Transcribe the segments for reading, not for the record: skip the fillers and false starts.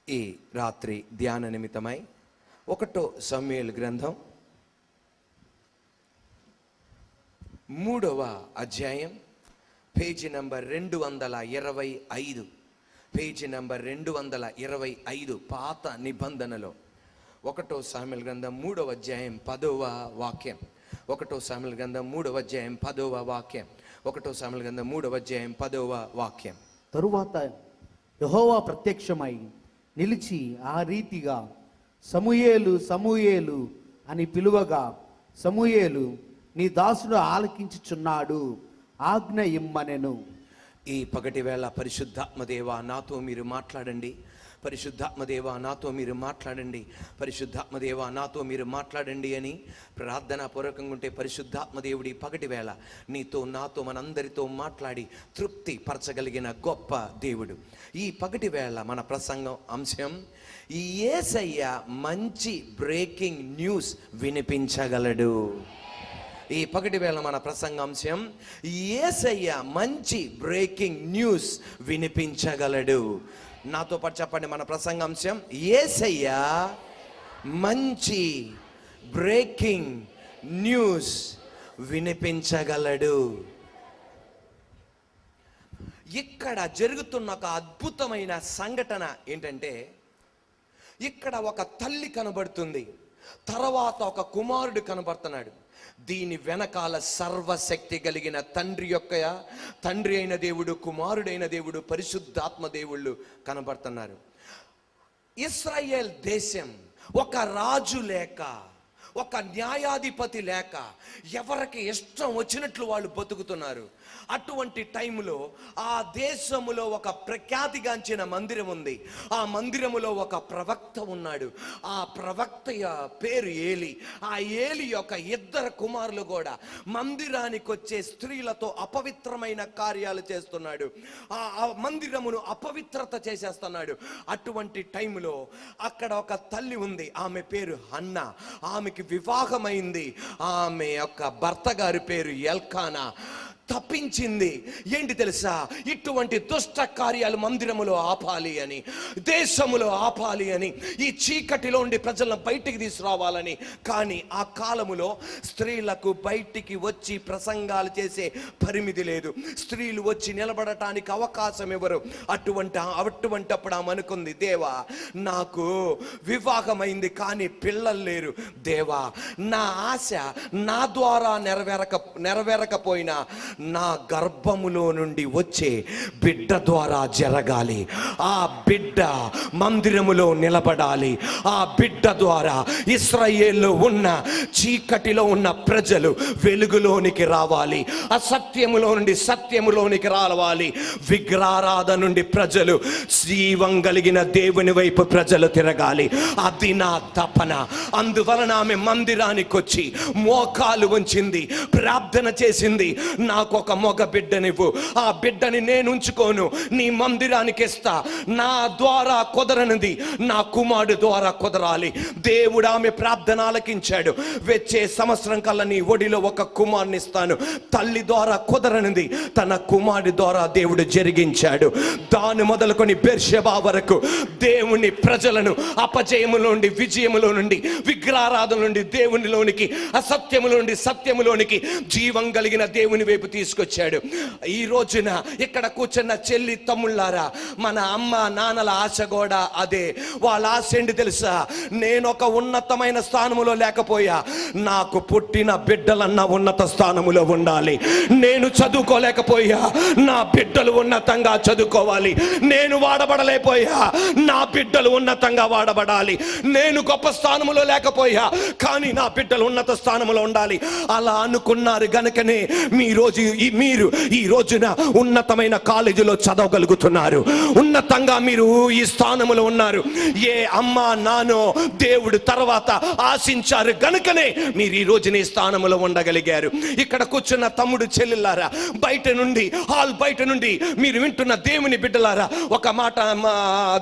ఈ రాత్రి ధ్యాన నిమిత్తమై 1 సమూయేలు గ్రంథం 3వ అధ్యాయం పేజీ నంబర్ 225, పేజీ నంబర్ 225 పాత నిబంధనలో 1 సమూయేలు గ్రంథం 3వ అధ్యాయం 10వ వాక్యం. 1 సమూయేలు గ్రంథం 3వ అధ్యాయం 10వ వాక్యం. 1 సమూయేలు గ్రంథం 3వ అధ్యాయం 10వ వాక్యం. తరువాత యెహోవా ప్రత్యక్షమై నిలిచి ఆ రీతిగా సమూయేలు సమూయేలు అని పిలువగా, సమూయేలు నీ దాసుడు ఆలకించుచున్నాడు, ఆజ్ఞ ఇమ్మనెను. ఈ పగటి వేళ పరిశుద్ధాత్మదేవా నాతో మీరు మాట్లాడండి, పరిశుద్ధాత్మదేవా నాతో మీరు మాట్లాడండి, పరిశుద్ధాత్మదేవా నాతో మీరు మాట్లాడండి అని ప్రార్థనా పూర్వకంగా ఉంటే పరిశుద్ధాత్మదేవుడి పగటి వేళ నీతో నాతో మనందరితో మాట్లాడి తృప్తి పరచగలిగిన గొప్ప దేవుడు. ఈ పగటి వేళ మన ప్రసంగం అంశం, ఈ యేసయ్య మంచి బ్రేకింగ్ న్యూస్ వినిపించగలడు. ఈ పగటి వేళ మన ప్రసంగాంశం, యేసయ్య మంచి బ్రేకింగ్ న్యూస్ వినిపించగలడు. నాతో పాటు చెప్పండి, మన ప్రసంగాంశం యేసయ్య మంచి బ్రేకింగ్ న్యూస్ వినిపించగలడు. ఇక్కడ జరుగుతున్న ఒక అద్భుతమైన సంఘటన ఏంటంటే, ఇక్కడ ఒక తల్లి కనబడుతుంది, తర్వాత ఒక కుమారుడు కనబడుతున్నాడు. దీని వెనకాల సర్వశక్తి కలిగిన తండ్రి అయిన దేవుడు, కుమారుడైన దేవుడు, పరిశుద్ధాత్మ దేవుళ్ళు కనబడుతున్నారు. ఇశ్రాయేల్ దేశం ఒక రాజు లేక, ఒక న్యాయాధిపతి లేక ఎవరికి ఇష్టం వచ్చినట్లు వాళ్ళు బతుకుతున్నారు. అటువంటి టైంలో ఆ దేశములో ఒక ప్రఖ్యాతిగాంచిన మందిరం ఉంది. ఆ మందిరములో ఒక ప్రవక్త ఉన్నాడు. ఆ ప్రవక్త పేరు ఏలి. ఆ ఏలి యొక్క 2 కుమారులు కూడా మందిరానికి వచ్చే స్త్రీలతో అపవిత్రమైన కార్యాలు చేస్తున్నాడు. ఆ మందిరమును అపవిత్రత చేసేస్తున్నాడు. అటువంటి టైంలో అక్కడ ఒక తల్లి ఉంది, ఆమె పేరు హన్నా. ఆమెకి వివాహమైంది. ఆమె యొక్క భర్త గారి పేరు ఎల్కానా. తప్పించింది. ఏంటి తెలుసా, ఇటువంటి దుష్ట కార్యాలు మందిరములో ఆపాలి అని, దేశములో ఆపాలి అని, ఈ చీకటిలో ఉండి ప్రజలను బయటికి తీసుకురావాలని. కానీ ఆ కాలములో స్త్రీలకు బయటికి వచ్చి ప్రసంగాలు చేసే పరిమితి లేదు. స్త్రీలు వచ్చి నిలబడటానికి అవకాశం ఇవ్వరు. అటువంటప్పుడు ఆమె అనుకుంది, దేవా నాకు వివాహమైంది కానీ పిల్లలు లేరు. దేవా నా ఆశ నా ద్వారా నెరవేరకపోయినా నా గర్భములో నుండి వచ్చే బిడ్డ ద్వారా జరగాలి. ఆ బిడ్డ మందిరములో నిలబడాలి. ఆ బిడ్డ ద్వారా ఇశ్రాయేలులో ఉన్న చీకటిలో ఉన్న ప్రజలు వెలుగులోనికి రావాలి. అసత్యములో నుండి సత్యములోనికి రావాలి. విగ్రహారాధన నుండి ప్రజలు జీవం కలిగిన దేవుని వైపు ప్రజలు తిరగాలి. అది నా తపన. అందువలన ఆమె మందిరానికి వచ్చి మోకాలు వంచింది, ప్రార్థన చేసింది, నాకు ఒక మగ బిడ్డనివ్వు, ఆ బిడ్డని నేను ఉంచుకోను, నీ మందిరానికి ఇస్తా. నా ద్వారా కుదరనిది నా కుమారుడు ద్వారా కుదరాలి. దేవుడు ఆమె ప్రార్థన ఆలకించాడు. వచ్చే సంవత్సరం కల్లా నీ ఒడిలో ఒక కుమారుని ఇస్తాను. తల్లి ద్వారా కుదరనిది తన కుమారుడి ద్వారా దేవుడు జరిగించాడు. దాని మొదలుకొని బెర్షెబా వరకు దేవుని ప్రజలను అపజయములో నుండి విజయములో నుండి, విగ్రహారాధన నుండి దేవునిలోనికి, అసత్యములో నుండి సత్యములోనికి, జీవం కలిగిన దేవుని వైపు తీసుకొచ్చాడు. ఈ రోజున ఇక్కడ కూర్చున్న చెల్లి తమ్ముళ్ళారా, మన అమ్మ నాన్నల ఆశ కూడా అదే. వాళ్ళ ఆశ ఏంటి తెలుసా, నేను ఒక ఉన్నతమైన స్థానములో లేకపోయా, నాకు పుట్టిన బిడ్డలన్న ఉన్నత స్థానములో ఉండాలి. నేను చదువుకోలేకపోయా, నా బిడ్డలు ఉన్నతంగా చదువుకోవాలి. నేను వాడబడలేకపోయా, నా బిడ్డలు ఉన్నతంగా వాడబడాలి. నేను గొప్ప స్థానములో లేకపోయా, కానీ నా బిడ్డలు ఉన్నత స్థానములో ఉండాలి. అలా అనుకున్నారు గనుకనే మీరు ఈ రోజున ఉన్నతమైన కాలేజీలో చదవగలుగుతున్నారు. ఉన్నతంగా మీరు ఈ స్థానములో ఉన్నారు. ఏ అమ్మ నాన్నో దేవుడు తర్వాత ఆశించారు గనుకనే మీరు ఈ రోజున ఈ స్థానములో ఉండగలిగారు. ఇక్కడ కూర్చున్న తమ్ముడు చెల్లెలారా, హాల్ బయట నుండి మీరు వింటున్న దేవుని బిడ్డలారా, ఒక మాట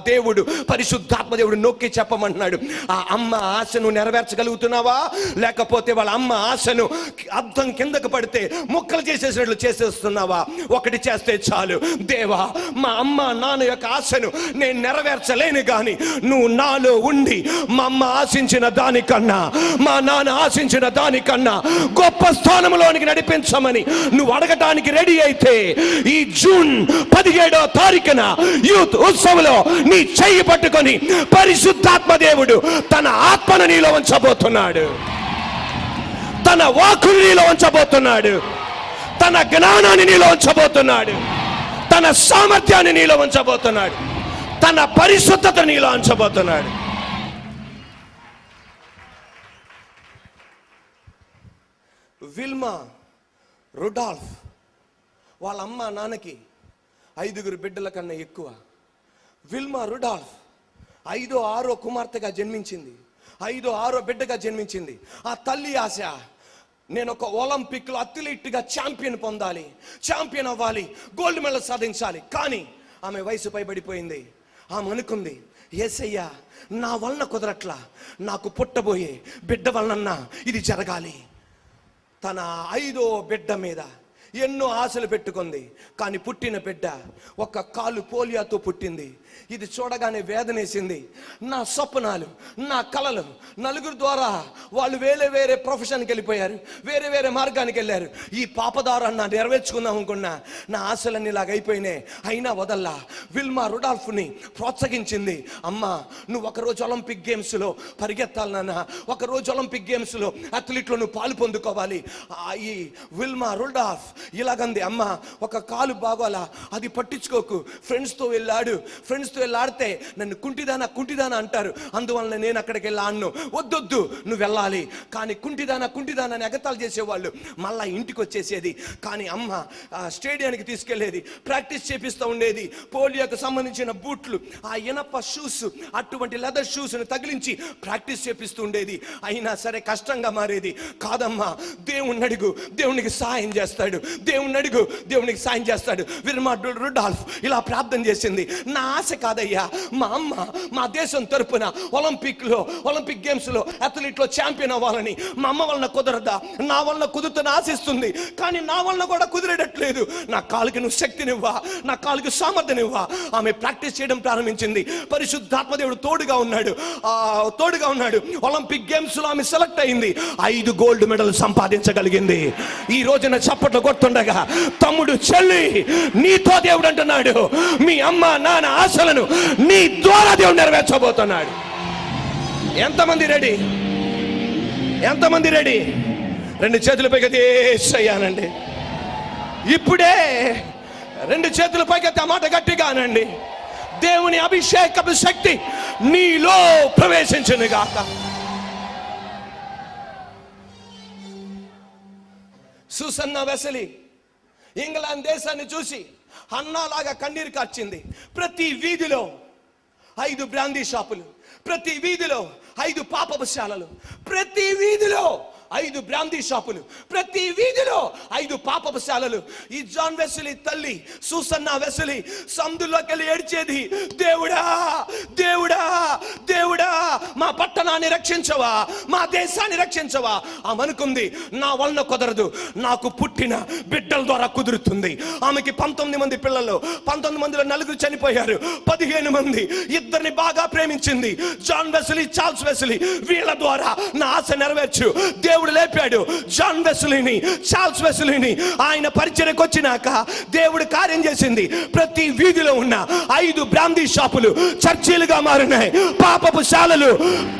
దేవుడు, పరిశుద్ధాత్మ దేవుడు నొక్కి చెప్పమంటున్నాడు. ఆ అమ్మ ఆశను నెరవేర్చగలుగుతున్నావా? లేకపోతే వాళ్ళ అమ్మ ఆశను అద్దం కిందకు పడితే ముక్కలు చేసే చేసినట్లు చేసేస్తున్నావా? ఒకటి చేస్తే చాలు. దేవా, మా అమ్మ నాన్న యొక్క ఆశను నేను నెరవేర్చలేను, కానీ నువ్వు నాలో ఉండి మా అమ్మ ఆశించిన దానికన్నా, మా నాన్న ఆశించిన దానికన్నా గొప్ప స్థానంలోనికి నడిపించమని నువ్వు అడగటానికి రెడీ అయితే ఈ జూన్ 17వ తారీఖున యూత్ ఉత్సవంలో నీ చెయ్యి పట్టుకొని పరిశుద్ధాత్మ దేవుడు తన ఆత్మను నీలో ఉంచబోతున్నాడు, తన వాక్కుని నీలో ఉంచబోతున్నాడు, తన జ్ఞానాన్ని నీలో ఉంచబోతున్నాడు, తన సామర్థ్యాన్ని నీలో ఉంచబోతున్నాడు, తన పరిశుద్ధత నీలో ఉంచబోతున్నాడు. విల్మా రుడాల్ఫ్ వాళ్ళ అమ్మ నాన్నకి 5 బిడ్డల కన్నా ఎక్కువ. విల్మా రుడాల్ఫ్ 5వ 6వ కుమార్తెగా జన్మించింది, 5వ 6వ బిడ్డగా జన్మించింది. ఆ తల్లి ఆశ, నేను ఒక ఒలింపిక్లో అథ్లీట్గా ఛాంపియన్ పొందాలి, ఛాంపియన్ అవ్వాలి, గోల్డ్ మెడల్ సాధించాలి. కానీ ఆమె వయసు పైబడిపోయింది. ఆమె అనుకుంది, యేసయ్యా నా వలన కుదరట్లా, నాకు పుట్టబోయే బిడ్డ వలనన్నా ఇది జరగాలి. తన 5వ బిడ్డ మీద ఎన్నో ఆశలు పెట్టుకుంది. కానీ పుట్టిన బిడ్డ ఒక కాలు పోలియోతో పుట్టింది. ఇది చూడగానే వేదనేసింది. నా స్వప్నాలు, నా కలలు నలుగురు ద్వారా వాళ్ళు వేరే వేరే ప్రొఫెషన్కి వెళ్ళిపోయారు, వేరే వేరే మార్గానికి వెళ్ళారు. ఈ పాపదారాన్ని నెరవేర్చుకుందాం అనుకున్నా, నా ఆశలన్నీ ఇలాగ అయిపోయినాయి. అయినా వదల్లా. విల్మా రుడాల్ఫ్ని ప్రోత్సహించింది. అమ్మా, నువ్వు ఒకరోజు ఒలింపిక్ గేమ్స్లో పరిగెత్తాలి నాన్న, ఒకరోజు ఒలింపిక్ గేమ్స్లో అథ్లీట్లో నువ్వు పాలు పొందుకోవాలి. ఈ విల్మా రుడాల్ఫ్ ఇలాగంది, అమ్మ ఒక కాలు బాగోలా, అది పట్టించుకోకు. ఫ్రెండ్స్తో వెళ్ళాడు, ఫ్రెండ్స్తో వెళ్ళి ఆడితే నన్ను కుంటిదానా అంటారు, అందువలన నేను అక్కడికి వెళ్ళి ఆడను. వద్దొద్దు, నువ్వు వెళ్ళాలి. కానీ కుంటిదానా అని ఎగతాలు చేసేవాళ్ళు. మళ్ళా ఇంటికి వచ్చేసేది. కానీ అమ్మ స్టేడియానికి తీసుకెళ్లేది, ప్రాక్టీస్ చేపిస్తూ ఉండేది. పోలియోకి సంబంధించిన బూట్లు, ఆ ఇనప షూస్, అటువంటి లెదర్ షూస్ని తగిలించి ప్రాక్టీస్ చేపిస్తూ ఉండేది. అయినా సరే కష్టంగా మారేది. కాదమ్మా, దేవుణ్ణి అడుగు, దేవునికి సాయం చేస్తాడు, దేవుణ్ణి అడుగు, దేవునికి సాయం చేస్తాడు. విల్మా రుడాల్ఫ్ ఇలా ప్రార్థన చేసింది. నా ఆశ కాదయ్యా, మా అమ్మ మా దేశం తరపున ఒలింపిక్ గేమ్స్లో అథ్లీట్లో ఛాంపియన్ అవ్వాలని. మా అమ్మ వలన కుదరదా? నా వలన కుదురుతున్న ఆశిస్తుంది, కానీ నా వలన కూడా కుదిరేటట్లేదు. నా కాలుకి నువ్వు శక్తినివ్వా, నా కాలుకి సామర్థ్యనివ్వా. ఆమె ప్రాక్టీస్ చేయడం ప్రారంభించింది. పరిశుద్ధాత్మ దేవుడు తోడుగా ఉన్నాడు. ఒలింపిక్ గేమ్స్లో ఆమె సెలెక్ట్ అయింది. 5 గోల్డ్ మెడల్ సంపాదించగలిగింది. ఈ రోజున చప్పట్లు కొడుతుండగా, తమ్ముడు చెల్లి, నీతో దేవుడు అంటున్నాడు, మీ అమ్మ నాన్న ఆశలను నీ ద్వారా దేవుడు నెరవేర్చబోతున్నాడు. ఎంతమంది రెడీ? 2 చేతుల పైకి యేసయ్యానండి. ఇప్పుడే 2 చేతుల పైకి ఆ మాట గట్టిగా అనండి. దేవుని అభిషేకపు శక్తి నీలో ప్రవేశించును గాక. సూసన్నా వెస్లీ ఇంగ్లాండ్ దేశాన్ని చూసి అన్నాలాగా కన్నీరు కార్చింది. ప్రతి వీధిలో 5 బ్రాందీ షాపులు, ప్రతి వీధిలో 5 పాపపు శాలలు, ప్రతి వీధిలో 5 బ్రాందీ షాపులు, ప్రతి వీధిలో 5 పాపపు శాలలు. ఈ జాన్ వెస్లీ తల్లి సూసన్నా వెస్లీ సందులోకి వెళ్ళి ఏడ్చేది, దేవుడా దేవుడా దేవుడా, మా పట్టణాన్ని రక్షించవా, మా దేశాన్ని రక్షించవా. ఆమెనుకుంది, నా వలన కుదరదు, నాకు పుట్టిన బిడ్డల ద్వారా కుదురుతుంది. ఆమెకి 19 మంది పిల్లలు, 19 మందిలో 4 చనిపోయారు, 15 మంది. 2 బాగా ప్రేమించింది, జాన్ వెస్లీ, చార్ల్స్ వెస్లీ. వీళ్ళ ద్వారా నా ఆశ నెరవేర్చు. దేవుడు లేపాడు జాన్ వెస్లీని, చార్ల్స్ వెస్లీని. ఆయన పరిచర్యకు వచ్చినాక దేవుడు కార్యం చేసింది. ప్రతి వీధిలో ఉన్న 5 బ్రాందీ షాపులు చర్చిలుగా మారినాయి, పాపపు శాలలు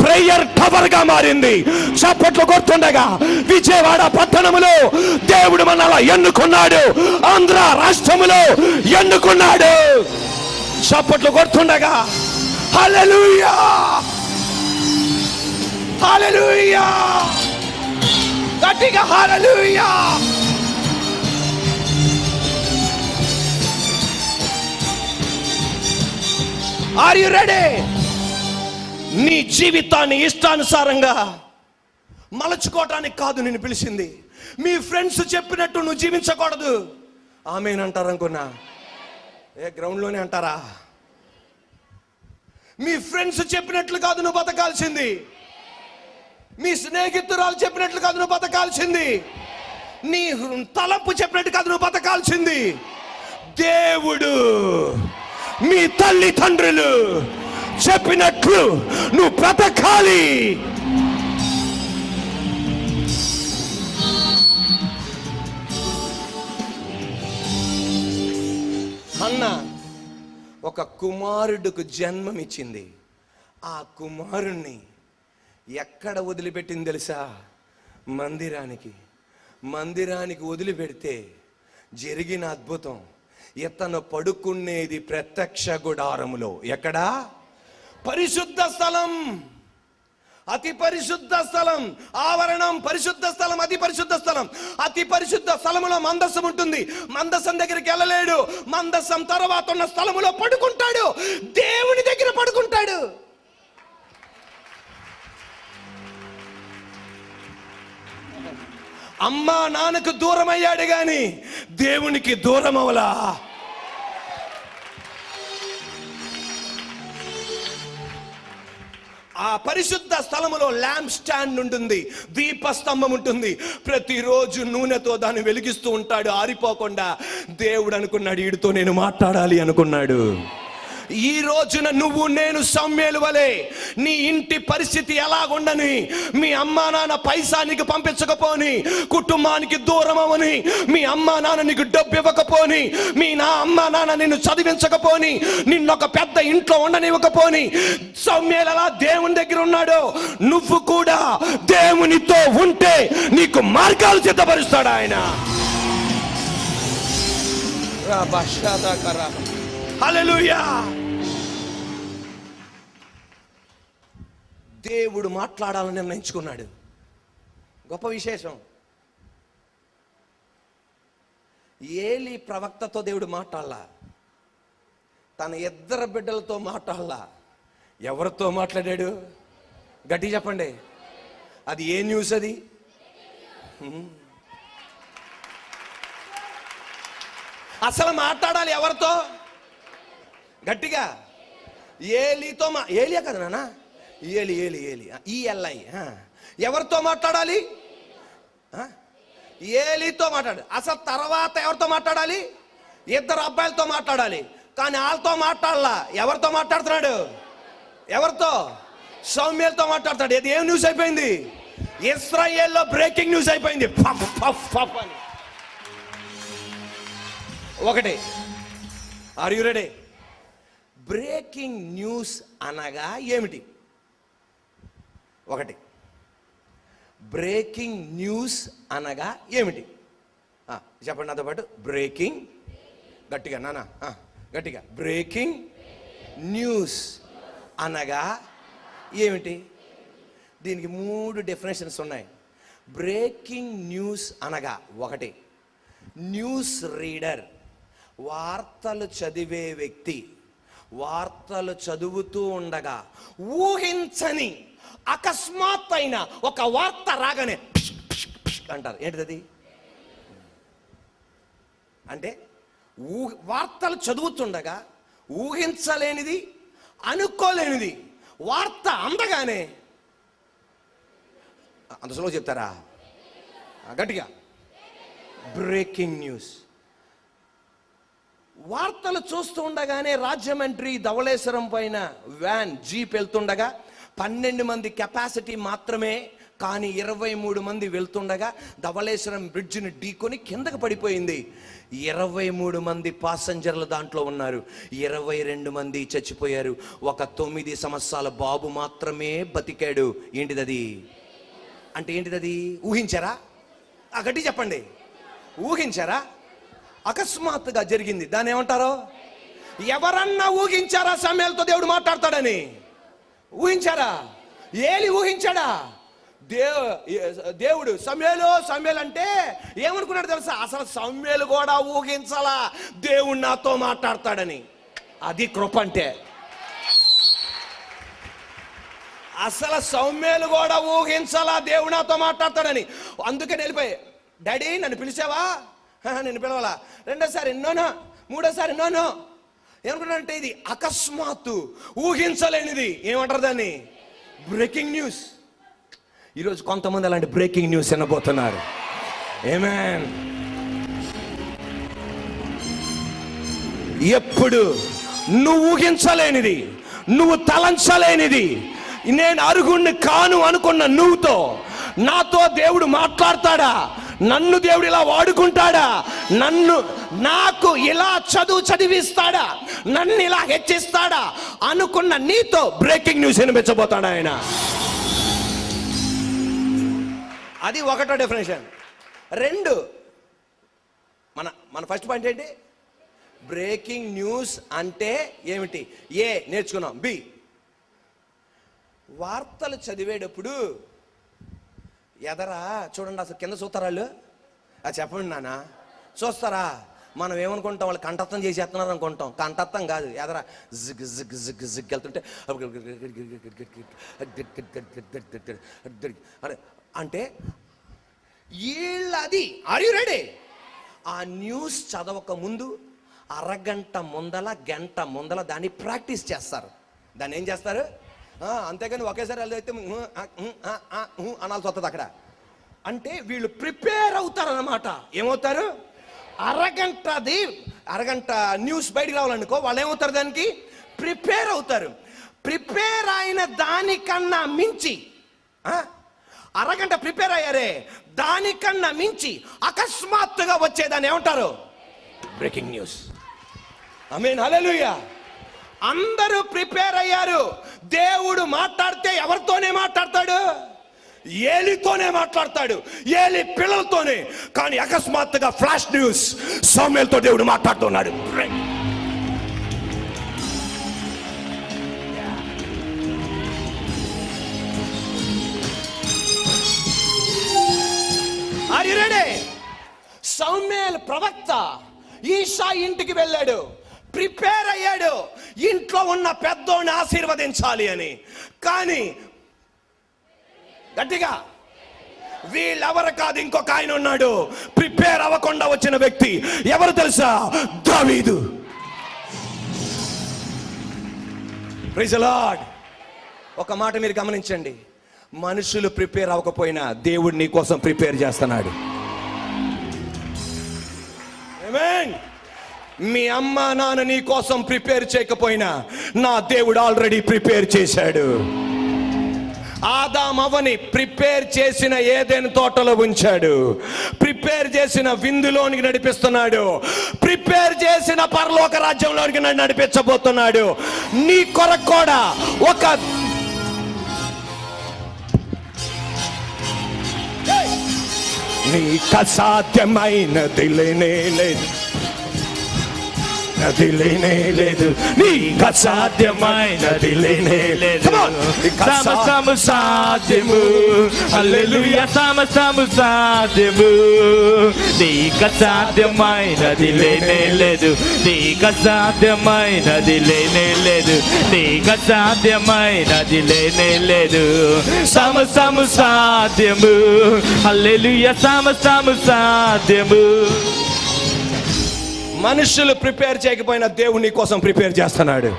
ప్రేయర్ టవర్ గా మారింది. చప్పట్లు కొడుతుండగా విజయవాడ పట్టణములో దేవుడు మనలా ఎన్నుకున్నాడు, ఆంధ్ర రాష్ట్రములో ఎన్నుకున్నాడు. చప్పట్లు కొడుతుండగా హల్లెలూయా, హల్లెలూయా, గట్టిగా హల్లెలూయా. Are you ready? నీ జీవితాన్ని ఇష్టానుసారంగా మలచుకోవటానికి కాదు నిన్ను పిలిచింది. మీ ఫ్రెండ్స్ చెప్పినట్టు నువ్వు జీవించకూడదు. ఆమేనంటారు అనుకున్నా, గ్రౌండ్లోనే అంటారా? మీ ఫ్రెండ్స్ చెప్పినట్లు కాదు నువ్వు బతకాల్సింది. మీ స్నేహితురాలు చెప్పినట్లు కాదు నువ్వు బతకాల్సింది. నీ తలంపు చెప్పినట్టు కాదు నువ్వు బతకాల్సింది. దేవుడు మీ తల్లిదండ్రులు చెప్పినట్లు నువ్వు బ్రతకాలి. అన్న ఒక కుమారుడికి జన్మమిచ్చింది. ఆ కుమారుణ్ణి ఎక్కడ వదిలిపెట్టింది తెలుసా? మందిరానికి వదిలిపెడితే జరిగిన అద్భుతం, ఇతను పడుకునేది ప్రత్యక్ష గుడారములో. ఎక్కడా? పరిశుద్ధ స్థలం, అతి పరిశుద్ధ స్థలం, ఆవరణం, పరిశుద్ధ స్థలం, అతి పరిశుద్ధ స్థలం. అతి పరిశుద్ధ స్థలములో మందసం ఉంటుంది. మందసం దగ్గరికి వెళ్ళలేడు. మందసం తర్వాత ఉన్న స్థలములో పడుకుంటాడు. దేవుని దగ్గర పడుకుంటాడు. అమ్మా నాన్నకు దూరం అయ్యాడు గాని దేవునికి దూరం అవలా. ఆ పరిశుద్ధ స్థలములో ల్యాంప్ స్టాండ్ ఉంటుంది, దీపస్తంభం ఉంటుంది. ప్రతిరోజు నూనెతో దాన్ని వెలిగిస్తూ ఉంటాడు ఆరిపోకుండా. దేవుడు అనుకున్నాడు, వీడితో నేను మాట్లాడాలి అనుకున్నాడు. ఈ రోజున నువ్వు నేను సమూయేలు వలె నీ ఇంటి పరిస్థితి ఎలాగుండని, మీ అమ్మా నాన్న పైసా నీకు పంపించకపోని, కుటుంబానికి దూరం అవని, మీ అమ్మా నాన్న నీకు డబ్బు ఇవ్వకపోని, అమ్మా నాన్న నిన్ను చదివించకపోని, నిన్నొక పెద్ద ఇంట్లో ఉండనివ్వకపోని, సమూయేలు అలా దేవుని దగ్గర ఉన్నాడు. నువ్వు కూడా దేవునితో ఉంటే నీకు మార్గాలు సిద్ధపరుస్తాడు ఆయన. హల్లెలూయా. దేవుడు మాట్లాడాలని నిర్ణయించుకున్నాడు. గొప్ప విశేషం. ఏలీ ప్రవక్తతో దేవుడు మాట్లాడలా, తన ఇద్దరు బిడ్డలతో మాట్లాడలా. ఎవరితో మాట్లాడాడు? గట్టి చెప్పండి. అది ఏ న్యూస్? అది అసలు మాట్లాడాలి ఎవరితో? గట్టిగా ఏలీతో. ఏలియా కదా నాన్న? ఏలి ఈఎల్ఐ. ఎవరితో మాట్లాడాలి? ఏలీతో మాట్లాడాలి. అసలు తర్వాత ఎవరితో మాట్లాడాలి? ఇద్దరు అబ్బాయిలతో మాట్లాడాలి. కానీ వాళ్ళతో మాట్లాడలా. ఎవరితో మాట్లాడుతున్నాడు? ఎవరితో? సమూయేలుతో మాట్లాడతాడు. ఇది ఏం న్యూస్ అయిపోయింది? ఇశ్రాయేల్లో బ్రేకింగ్ న్యూస్ అయిపోయింది. అని ఒకటి. Are you ready? Breaking news అనగా ఏమిటి? ఒకటి, బ్రేకింగ్ న్యూస్ అనగా ఏమిటి? చెప్పండి నాతో పాటు. బ్రేకింగ్. గట్టిగా నాన్న, గట్టిగా. బ్రేకింగ్ న్యూస్ అనగా ఏమిటి? దీనికి 3 డెఫినేషన్స్ ఉన్నాయి. బ్రేకింగ్ న్యూస్ అనగా ఒకటి, న్యూస్ రీడర్, వార్తలు చదివే వ్యక్తి. వార్తలు చదువుతూ ఉండగా ఊహించని అకస్మాత్తైన ఒక వార్త రాగానే అంటారు. ఏంటిది? అంటే వార్తలు చదువుతుండగా ఊహించలేనిది, అనుకోలేనిది వార్త అందగానే. అంత సులువు చెప్తారా? గట్టిగా. Breaking news. వార్తలు చూస్తూ ఉండగానే రాజమండ్రి ధవళేశ్వరం పైన వ్యాన్, జీప్ వెళ్తుండగా 12 మంది కెపాసిటీ మాత్రమే, కానీ 23 మంది వెళ్తుండగా ధవళేశ్వరం బ్రిడ్జిని ఢీకొని కిందకు పడిపోయింది. 23 మంది పాసెంజర్లు దాంట్లో ఉన్నారు. 22 మంది చచ్చిపోయారు. ఒక 9 సంవత్సరాల బాబు మాత్రమే బతికాడు. ఏంటిదది? అంటే ఏంటిదది? ఊహించారా? గట్టి చెప్పండి. ఊహించారా? అకస్మాత్తుగా జరిగింది. దాన్ని ఏమంటారో? ఎవరన్నా ఊహించారా సమూయేలుతో దేవుడు మాట్లాడతాడని? ఊహించారా? ఏలి ఊహించాడా? దేవుడు సమూయేలు అంటే ఏమనుకున్నాడు తెలుసా? అసలు సమూయేలు కూడా ఊహించాలా దేవుడు నాతో మాట్లాడతాడని. అది కృప అంటే. అసలు సమూయేలు కూడా ఊహించాలా దేవుడు నాతో మాట్లాడతాడని. అందుకని వెళ్ళిపోయి, డాడీ నన్ను పిలిచావా? నేను పిలవాలా? రెండోసారి నోనో, మూడోసారి నోనో. ఏమనుకున్నానంటే ఇది అకస్మాత్తు, ఊహించలేనిది. ఏమంటారు దాన్ని? Breaking news. ఈరోజు కొంతమంది అలాంటి బ్రేకింగ్ న్యూస్ వినబోతున్నారు. ఆమేన్. ఎప్పుడు నువ్వు ఊహించలేనిది, నువ్వు తలంచలేనిది, నేను అర్హుణ్ణి కాను అనుకున్న నువ్వుతో నాతో దేవుడు మాట్లాడతాడా, నన్ను దేవుడు ఇలా వాడుకుంటాడా, నాకు ఇలా చదివిస్తాడా, నన్ను ఇలా హెచ్చిస్తాడా అనుకున్న నీతో బ్రేకింగ్ న్యూస్ వినిపించబోతాడు ఆయన. అది ఒకటో డెఫినేషన్. రెండు, మన ఫస్ట్ పాయింట్ ఏంటి? బ్రేకింగ్ న్యూస్ అంటే ఏమిటి? ఏ నేర్చుకున్నాం. బి, వార్తలు చదివేటప్పుడు ఎదరా చూడండి, అసలు కింద చూస్తారా వాళ్ళు? అది చెప్పండి నాన్న, చూస్తారా? మనం ఏమనుకుంటాం, వాళ్ళు కంఠత్వం చేసేస్తున్నారు అనుకుంటాం. కంఠత్వం కాదు, ఎదరా జిగ్ జిగ్ జిగ్ జిగ్ వెళ్తుంటే అంటే వీళ్ళది. Are you ready? ఆ న్యూస్ చదవక ముందు అరగంట ముందల, గంట ముందల దాన్ని ప్రాక్టీస్ చేస్తారు. దాన్ని ఏం చేస్తారు? అంతేగాని ఒకేసారి వెళ్తే అనాల్సి వస్తుంది అక్కడ. అంటే వీళ్ళు ప్రిపేర్ అవుతారన్నమాట. ఏమవుతారు? అరగంట న్యూస్ బయటికి రావాలనుకో, వాళ్ళు ఏమవుతారు? దానికి ప్రిపేర్ అవుతారు. ప్రిపేర్ అయిన దానికన్నా మించి, అరగంట ప్రిపేర్ అయ్యారే, దానికన్నా మించి అకస్మాత్తుగా వచ్చేదాన్ని ఏమంటారు? Breaking news. Amen, hallelujah. అందరూ ప్రిపేర్ అయ్యారు. దేవుడు మాట్లాడితే ఎవరితోనే మాట్లాడతాడు? ఏలితోనే మాట్లాడతాడు, ఏలి పిల్లలతోనే. కానీ అకస్మాత్తుగా ఫ్లాష్ న్యూస్, సమూయేలుతో దేవుడు మాట్లాడుతున్నాడు. Are you ready? సమూయేలు ప్రవక్త ఈషా ఇంటికి వెళ్ళాడు, ప్రిపేర్ అయ్యాడు ఇంట్లో ఉన్న పెద్దోని ఆశీర్వదించాలి అని. కానీ గట్టిగా వీళ్ళెవరు కాదు, ఇంకొక ఆయన ఉన్నాడు ప్రిపేర్ అవ్వకుండా వచ్చిన వ్యక్తి. ఎవరు తెలుసా? దావీదు. Praise the lord. ఒక మాట మీరు గమనించండి, మనుషులు ప్రిపేర్ అవ్వకపోయినా దేవుడు నీ కోసం ప్రిపేర్ చేస్తున్నాడు. ఆమేన్. మీ అమ్మ నాన్న నీ కోసం ప్రిపేర్ చేయకపోయినా నా దేవుడు ఆల్రెడీ ప్రిపేర్ చేశాడు. ఆదాము అవ్వని ప్రిపేర్ చేసిన ఏదెను తోటలో ఉంచాడు, ప్రిపేర్ చేసిన విందులోనికి నడిపిస్తున్నాడు, ప్రిపేర్ చేసిన పరలోక రాజ్యంలోనికి నడిపించబోతున్నాడు. నీ కొరకు కూడా ఒక నీకు అసాధ్యమైనది లేనే లేదు, అది లేనే లేదు, నీకు అసాధ్యమైనది లేనే లేదు. సమస్తము సాధ్యము, హల్లెలూయా, సమస్తము సాధ్యము. నీకు అసాధ్యమైనది లేనే లేదు, నీకు అసాధ్యమైనది లేనే లేదు, నీకు అసాధ్యమైనది లేనే లేదు. సమస్తము సాధ్యము, హల్లెలూయా, సమస్తము సాధ్యము. మనుషులు ప్రిపేర్ చేయకపోయినా దేవుడు నీ కోసం ప్రిపేర్ చేస్తున్నాడు.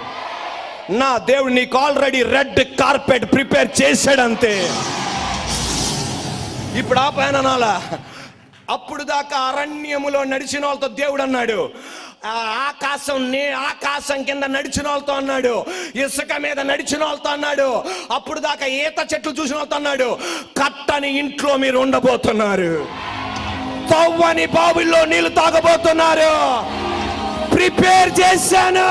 నా దేవుడు నీకు ఆల్రెడీ రెడ్ కార్పెట్ ప్రిపేర్ చేశాడంతే. ఇప్పుడు ఆ పైన అనాలా? అప్పుడు దాకా అరణ్యములో నడిచిన వాళ్ళతో దేవుడు అన్నాడు, ఆకాశం కింద నడిచిన వాళ్ళతో అన్నాడు, ఇసుక మీద నడిచిన వాళ్ళతో అన్నాడు, అప్పుడు దాకా ఈత చెట్లు చూసిన వాళ్ళతో అన్నాడు, కట్టని ఇంట్లో మీరు ఉండబోతున్నారు, తవ్వని బావుల్లో నీళ్లు తాగబోతున్నారు, ప్రిపేర్ చేశాను.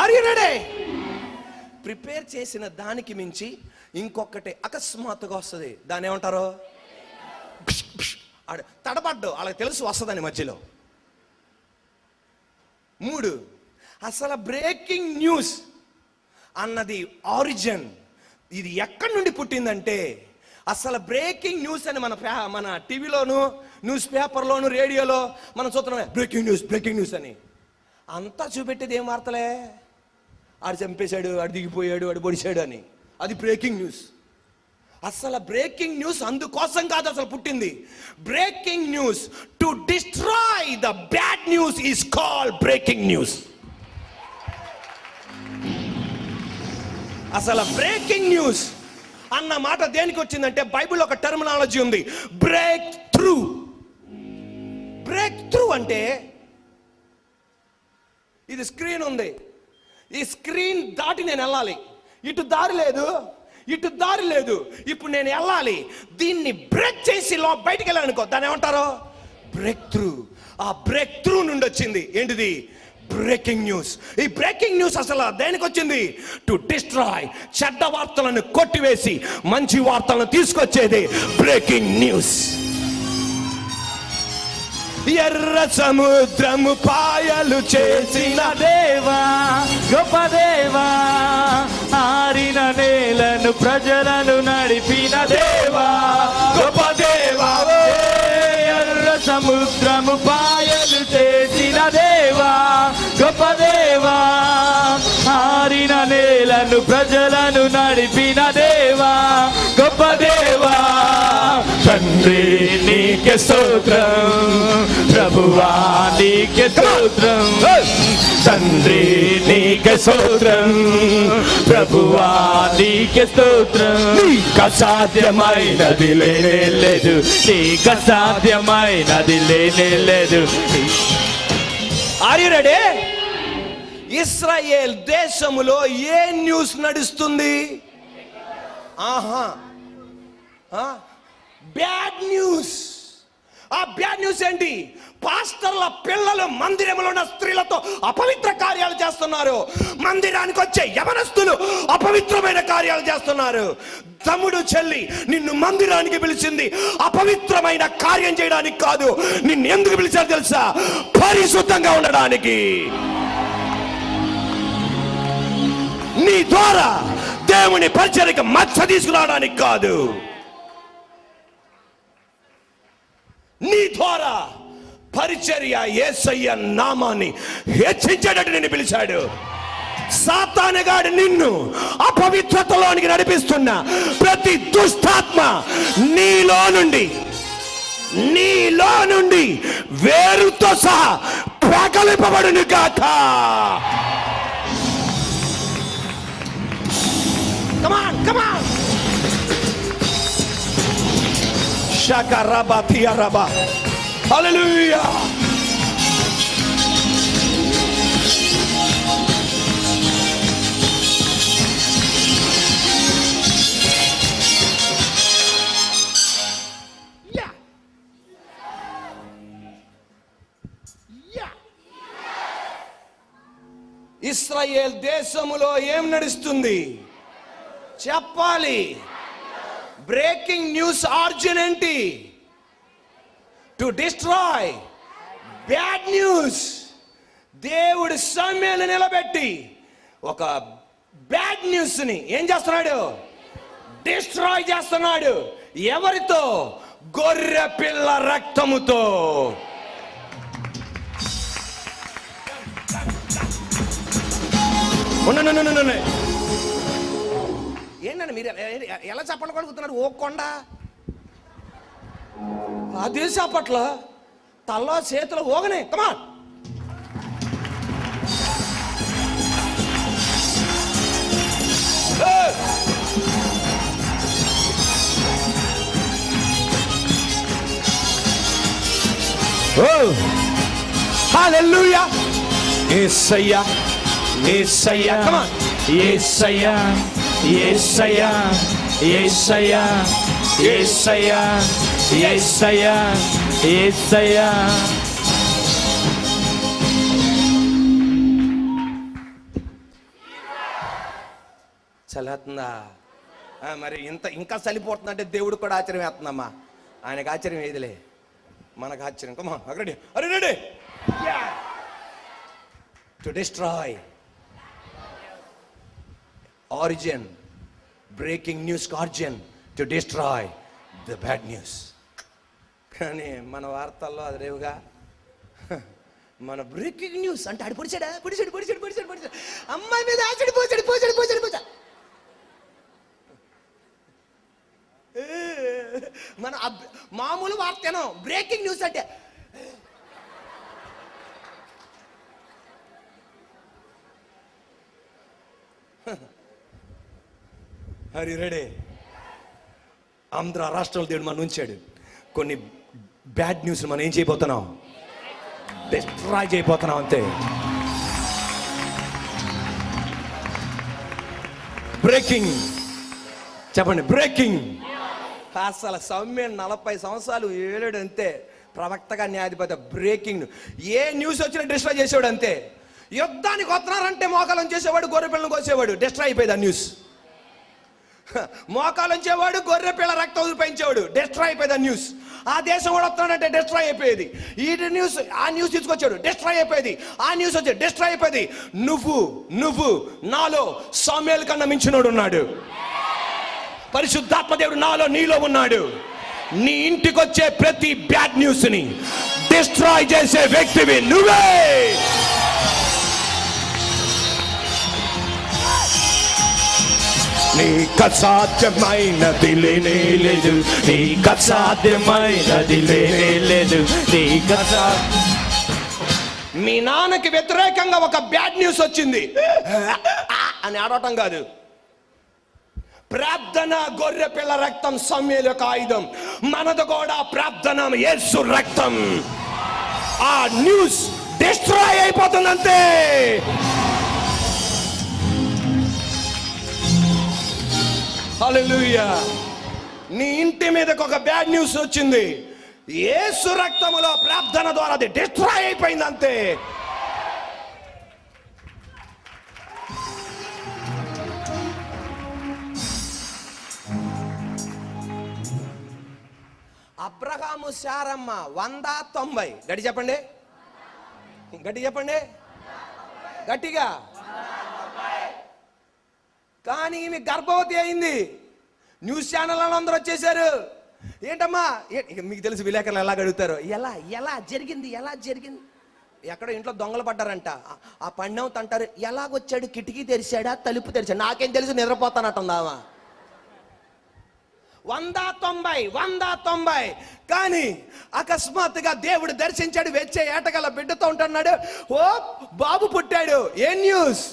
Are you ready? ప్రిపేర్ చేసిన దానికి మించి ఇంకొకటి అకస్మాత్తుగా వస్తుంది. దాన్ని ఏమంటారు? తడబడ్డు, వాళ్ళకి తెలుసు వస్తుందని మధ్యలో. 3, అసలు బ్రేకింగ్ న్యూస్ అన్నది ఆరిజిన్ ఇది ఎక్కడి నుండి పుట్టిందంటే, అసలు బ్రేకింగ్ న్యూస్ అని మన టీవీలోను, న్యూస్ పేపర్లోను, రేడియోలో మనం చూస్తున్నామే బ్రేకింగ్ న్యూస్ అని. అంతా చూపెట్టేది ఏం వార్తలే? ఆడు చంపేశాడు, ఆడు దిగిపోయాడు, ఆడు పొడిచాడు అని. అది బ్రేకింగ్ న్యూస్. అసలు బ్రేకింగ్ న్యూస్ అందుకోసం కాదు అసలు పుట్టింది. Breaking news to destroy the bad news is called breaking news. అసలు బ్రేకింగ్ న్యూస్ అన్న మాట దేనికి వచ్చిందంటే, బైబిల్ ఒక టర్మినాలజీ ఉంది, బ్రేక్ త్రూ. బ్రేక్ త్రూ అంటే, ఇది స్క్రీన్ ఉంది, ఈ స్క్రీన్ దాటి నేను వెళ్ళాలి, ఇటు దారి లేదు, ఇటు దారి లేదు, ఇప్పుడు నేను వెళ్ళాలి, దీన్ని బ్రేక్ చేసి బయటికి వెళ్ళాలి అనుకో, దాన్ని ఏమంటారు? Break through. ఆ బ్రేక్ త్రూ నుండి వచ్చింది ఏంటిది? Breaking news. ఈ బ్రేకింగ్ న్యూస్ అసలు దేనికి వచ్చింది? To destroy. చెడ్డ వార్తలను కొట్టివేసి మంచి వార్తలను తీసుకొచ్చేది బ్రేకింగ్ న్యూస్. ఎర్ర సముద్రము పాయలు చేసిన దేవా, గొప్ప దేవా, ఆరిన నేలను ప్రజలను నడిపిన దేవా, గొప్ప దేవా. ఎర్ర సముద్రము పాయలు చేసిన దేవా, గొప్ప దేవా, ఆరిన నేలను ప్రజలను నడిపిన దేవా, గొప్ప దేవా. తండ్రి నీకే స్తోత్రం, ప్రభువా నీకే స్తోత్రం, తండ్రి నీకే స్తోత్రం, ప్రభువా నీకే స్తోత్రం. నీకు అసాధ్యమైనది లేనే లేదు, నీకు అసాధ్యమైనది లేనే లేదు. Are you ready? ఇశ్రాయేల్ దేశములో ఏ న్యూస్ నడుస్తుంది? Bad news. ఆ బ్యాడ్ న్యూస్ ఏంటి? పాస్టర్ల పిల్లలు మందిరంలో ఉన్న స్త్రీలతో అపవిత్ర కార్యాలు చేస్తున్నారు. మందిరానికి వచ్చే యవనస్తులు అపవిత్రమైన కార్యాలు చేస్తున్నారు. తమ్ముడు, చెల్లి, నిన్ను మందిరానికి పిలిచింది అపవిత్రమైన కార్యం చేయడానికి కాదు. నిన్ను ఎందుకు పిలిచారు తెలుసా? పరిశుద్ధంగా ఉండడానికి. నీ ద్వారా దేవుని పరిచర్యకు మచ్చ తీసుకురావడానికి కాదు. నీ ద్వారా పరిచర్య యేసయ్య నామాన్ని హెచ్చించేటట్టు నిన్ను పిలిచాడు. సాతానుగాడు నిన్ను అపవిత్రతలోనికి నడిపిస్తున్న ప్రతి దుష్టాత్మ నీలో నుండి వేరుతో సహా ప్రకలింపబడును గాక. Come on, come on. Shakaraba tiaraba. Hallelujah. Yeah. Yeah. Israel దేశములో ఏం నడుస్తుంది చెప్పాలి. బ్రేకింగ్ న్యూస్ ఆర్జిన్ ఏంటి? To destroy. Bad news. దేవుడు సమయాన్ని నిలబెట్టి ఒక బ్యాడ్ న్యూస్ ని ఏం చేస్తున్నాడు? డిస్ట్రాయ్ చేస్తున్నాడు. ఎవరితో? గొర్రె పిల్ల రక్తముతో. ఏంటండి మీరు ఎలా చప్పట్లు కొడుకుతున్నారు? ఓ కొండ అదే చప్పట్ల తల్లో చేతులు ఓగనే. కమా హల్లెలూయా. యేసయ్యా, యేసయ్యా, కమా యేసయ్యా, యేసయ్యా, యేసయ్యా, యేసయ్యా, యేసయ్యా, యేసయ్యా. చల్లేస్తుందా? మరి ఇంకా చలిపోతుందంటే దేవుడు కూడా ఆశ్చర్యం వేస్తుందమ్మా. ఆయనకు ఆశ్చర్యం ఏదిలే, మనకు ఆశ్చర్యం. కమా రెడీ? అరే ready. To destroy. Origin, breaking news origin to destroy the bad news. కానీ మన వార్తల్లో అది రేవుగా. మన బ్రేకింగ్ న్యూస్ అంటే ఆడు పొడిచాడా, పొడిచాడు, అమ్మాయి మీద ఆచడి పోచాడు. మన మామూలు వార్తను బ్రేకింగ్ న్యూస్ అంటే హరి రెడీ. ఆంధ్ర రాష్ట్రంలో దేవుడు మనం ఉంచాడు. కొన్ని బ్యాడ్ న్యూస్ మనం ఏం చేయబోతున్నాం? డిస్ట్రాయ్ చేయబోతున్నాం అంతే. బ్రేకింగ్ చెప్పండి, బ్రేకింగ్. అసలు సౌమ్య 40 సంవత్సరాలు ఏడాడు అంతే, ప్రవక్తగా న్యాయాధిపతి. బ్రేకింగ్ ఏ న్యూస్ వచ్చినా డిస్ట్రాయ్ చేసేవాడు అంతే. యుద్ధానికి వస్తున్నారంటే మోకాలం చేసేవాడు, గొర్రె పిల్లలను కోసేవాడు, డిస్ట్రాయ్ అయిపోయేది ఆ న్యూస్. మోకాలం చేవాడు, గొర్రె పిల్ల రక్తం పెంచేవాడు, డిస్ట్రాయ్ అయిపోయేది ఆ న్యూస్. ఆ దేశం కూడా వస్తున్నాడంటే డిస్ట్రాయ్ అయిపోయేది. ఈ న్యూస్, ఆ న్యూస్ తీసుకొచ్చాడు, డిస్ట్రాయ్ అయిపోయేది. ఆ న్యూస్ వచ్చాడు, డిస్ట్రాయ్ అయిపోయేది. నువ్వు నాలో సామ్యుయేలు కన్నా మించినోడు ఉన్నాడు. పరిశుద్ధాత్మ దేవుడు నాలో నీలో ఉన్నాడు. నీ ఇంటికి వచ్చే ప్రతి బ్యాడ్ న్యూస్ ని డిస్ట్రాయ్ చేసే వ్యక్తివి నువ్వే. నీకు అసాధ్యమైనది లేనే లేదు, నీకు అసాధ్యమైనది లేనే లేదు, నీకు మీ నాన్నకి వ్యతిరేకంగా ఒక బ్యాడ్ న్యూస్ వచ్చింది అని ఆడటం కాదు. ప్రార్థన గొర్రె పిల్ల రక్తం సమూయేలు యొక్క ఆయుధం. మనది కూడా ప్రార్థన యేసు రక్తం. ఆ న్యూస్ డిస్ట్రాయ్ అయిపోతుంది అంతే. హల్లెలూయా. నీ ఇంటి మీదకి ఒక బ్యాడ్ న్యూస్ వచ్చింది, యేసు రక్తములో ప్రార్థన ద్వారా అది డిస్ట్రాయ్ అయిపోయింది అంతే. అబ్రహాము శారమ్మ 190. గట్టి చెప్పండి, గట్టి చెప్పండి, గట్టిగా. కానీ ఈమె గర్భవతి అయింది. న్యూస్ ఛానల్ అందరూ వచ్చేసారు. ఏంటమ్మా, మీకు తెలుసు విలేకరులు ఎలా అడుగుతారు, ఎలా జరిగింది, ఎలా జరిగింది. ఎక్కడ ఇంట్లో దొంగలు పడ్డారంట. ఆ పండవుత అంటారు, ఎలాగొచ్చాడు, కిటికీ తెరిచాడా, తలుపు తెరిచాడు, నాకేం తెలుసు, నిద్రపోతానట్టుందామా. 190. కానీ అకస్మాత్తుగా దేవుడు దర్శించాడు. వచ్చే ఏటగల బిడ్డతో ఉంటున్నాడు. ఓ బాబు పుట్టాడు. ఏ న్యూస్?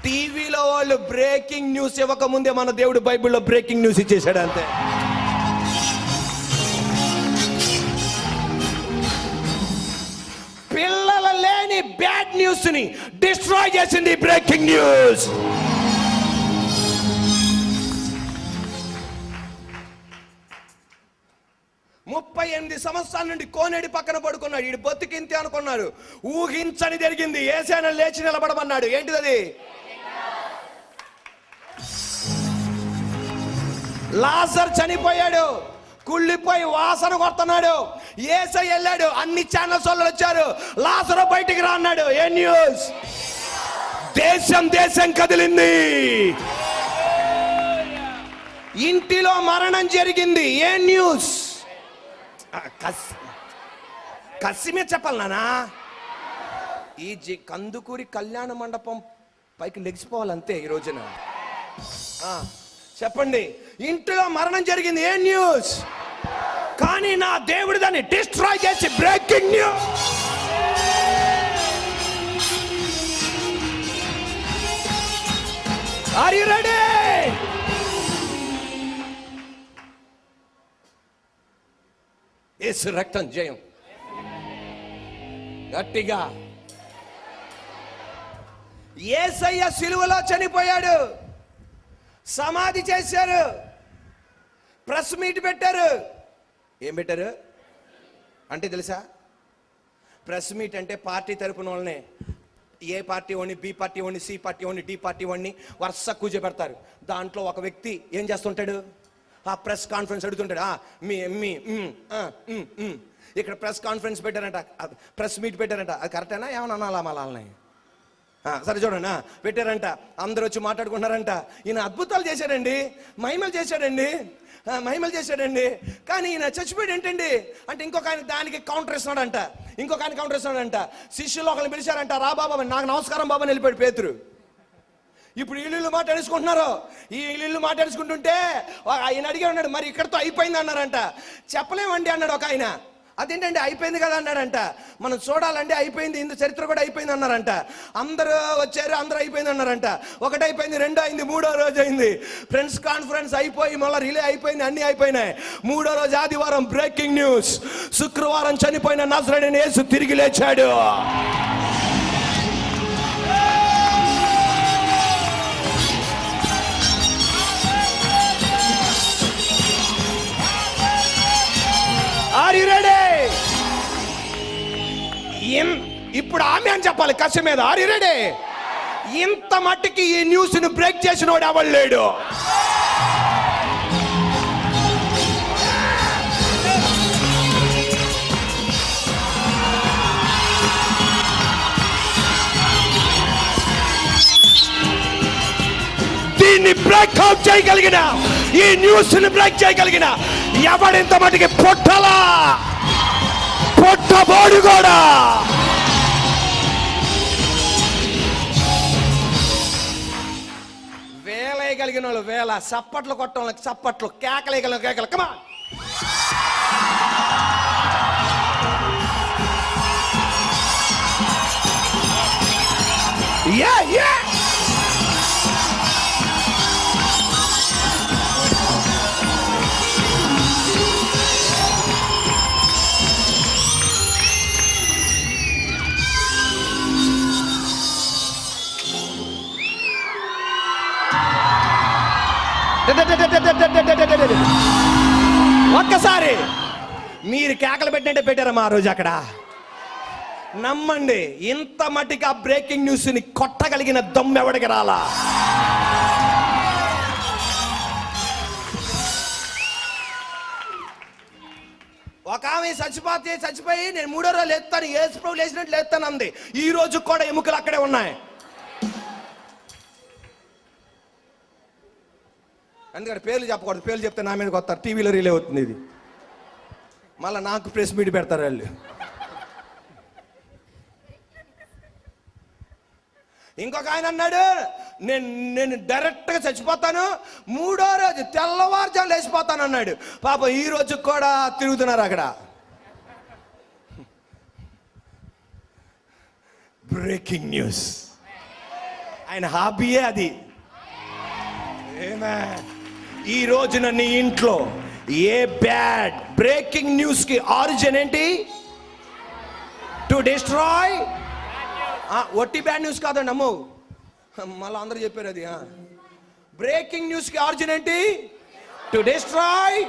టీవీలో వాళ్ళు బ్రేకింగ్ న్యూస్ ఇవ్వకముందే మన దేవుడు బైబిల్లో బ్రేకింగ్ న్యూస్ ఇచ్చేసాడు అంతే. పిల్లల లేని బ్యాడ్ న్యూస్ ని డిస్ట్రాయ్ చేసింది బ్రేకింగ్ న్యూస్. ముప్పై 38 సంవత్సరాల నుండి కోనేడి పక్కన పడుకున్నాడు. వీడు బతికింతే అనుకున్నారు. ఊహించని జరిగింది. యేసయ్య లేచి నిలబడమన్నాడు. ఏంటిది? లాజర్ చనిపోయాడు, కుళ్ళిపోయి వాసన కొడుతున్నాడు. యేసయ్య వెళ్ళాడు, అన్ని ఛానల్స్ వాళ్ళు వచ్చారు. లాజరు బయటికి రా అన్నాడు. ఏ న్యూస్? దేశం కదిలింది. ఇంటిలో మరణం జరిగింది. ఏ న్యూస్? కసి మీద చెప్పాలి నానా. ఈ కందుకూరి కళ్యాణ మండపం పైకి లెగిసిపోవాలంతే ఈ రోజున. చెప్పండి, ఇంటిలో మరణం జరిగింది. ఏ న్యూస్? కానీ నా దేవుడు దాన్ని డిస్ట్రాయ్ చేసి breaking news. Are you ready? యేసు రక్తం జయం. గట్టిగా. యేసయ్య సిలువలో చనిపోయాడు, సమాధి చేశారు, ప్రెస్ మీట్ పెట్టారు. ఏం పెట్టారు అంటే తెలుసా? ప్రెస్ మీట్ అంటే పార్టీ తరపున వాళ్ళనే, ఏ పార్టీ వాడిని, బి పార్టీ వాడిని, సి పార్టీ వాడిని, డి పార్టీ వాడిని వరుస కూర్చోబెడతారు. దాంట్లో ఒక వ్యక్తి ఏం చేస్తుంటాడు? ఆ ప్రెస్ కాన్ఫరెన్స్ అడుగుతుంటాడు. ఇక్కడ ప్రెస్ కాన్ఫరెన్స్ పెట్టారంట, ప్రెస్ మీట్ పెట్టారంట. అది కరెక్టేనా? ఏమన్నా అనాలా మళ్ళీ? సరే చూడండి, పెట్టారంట. అందరూ వచ్చి మాట్లాడుకుంటున్నారంట. ఈయన అద్భుతాలు చేశాడండి, మహిమలు చేశాడండి, కానీ ఈయన చచ్చిపోయాడు ఏంటండి అంటే ఇంకొక ఆయన దానికి కౌంటర్ ఇస్తున్నాడంట. ఇంకొక ఆయన కౌంటర్ ఇస్తున్నాడంట. శిష్యులు ఒకరిని పిలిచారంట, రా బాబా, నాకు నమస్కారం బాబా అని వెళ్ళిపోయాడు పేతురు. ఇప్పుడు ఇల్లు మాట్లాడేసుకుంటున్నారు. ఈ ఇల్లు మాట్లాడేసుకుంటుంటే ఆయన అడిగే ఉన్నాడు, మరి ఇక్కడతో అయిపోయింది అన్నారంట. చెప్పలేమండి అన్నాడు ఒక ఆయన. అదేంటండి అయిపోయింది కదా అన్నాడంట. మనం చూడాలంటే అయిపోయింది, ఇందు చరిత్ర కూడా అయిపోయింది అన్నారంట. అందరూ వచ్చారు, అందరూ అయిపోయింది అన్నారంట. ఒకటైపోయింది, రెండో అయింది, మూడో రోజు అయింది. ఫ్రెండ్స్ కాన్ఫరెన్స్ అయిపోయి మళ్ళీ రిలే అయిపోయింది, అన్నీ అయిపోయినాయి. మూడో రోజు ఆదివారం బ్రేకింగ్ న్యూస్. శుక్రవారం చనిపోయిన నజరేయుడైన యేసు తిరిగి లేచాడు. Are you ready? ఇప్పుడు ఆమె అని చెప్పాలి కసి మీద. Are you ready? ఇంత మట్టికి ఈ న్యూస్ ను బ్రేక్ చేసిన వాడు ఎవడు లేడు. దీన్ని బ్రేక్ అవుట్ చేయగలిగిన, ఈ న్యూస్ ని బ్రేక్ చేయగలిగిన ఎవడింత మటుకి పొట్టబోడు కూడా. వేలేయగలిగిన వాళ్ళు వేల, చప్పట్లు కొట్టడం వాళ్ళకి చప్పట్లు, కేకలేయగలిగిన కేకలు. కమా యా ఒక్కసారి మీరు కేకలు పెట్టినట్టే పెట్టారమ్మా ఆ రోజు అక్కడ. నమ్మండి, ఇంత మట్టికి ఆ బ్రేకింగ్ న్యూస్ ని కొట్టగలిగిన దమ్ము ఎవడికి రాలా. ఒక ఆమె చచ్చిపోయి నేను మూడో రోజు లేస్తాను, యేసు ప్రభు లేచినట్టు లేస్తాను అంది. ఈ రోజు కూడా ఎముకలు అక్కడే ఉన్నాయి. అందుకని పేర్లు చెప్పకూడదు, పేర్లు చెప్తే నా మీదకి వస్తారు. టీవీలో రిలే అవుతుంది ఇది, మళ్ళీ నాకు ప్రెస్ మీట్ పెడతారు వాళ్ళు. ఇంకొక ఆయన అన్నాడు, నేను డైరెక్ట్గా చచ్చిపోతాను, మూడో రోజు తెల్లవారుజాము లేచిపోతాను అన్నాడు. పాప ఈ రోజు కూడా తిరుగుతున్నారు అక్కడ. బ్రేకింగ్ న్యూస్ ఆయన హాబీయే అది. ఈ రోజున నీ ఇంట్లో ఏ బ్యాడ్ బ్రేకింగ్ న్యూస్ కి ఆరిజిన్ ఏంటి? To destroy. ఒట్టి బ్యాడ్ న్యూస్ కాదండి అమ్మో, మళ్ళీ అందరూ చెప్పారు అది. బ్రేకింగ్ న్యూస్ కి ఆరిజిన్ ఏంటి? To destroy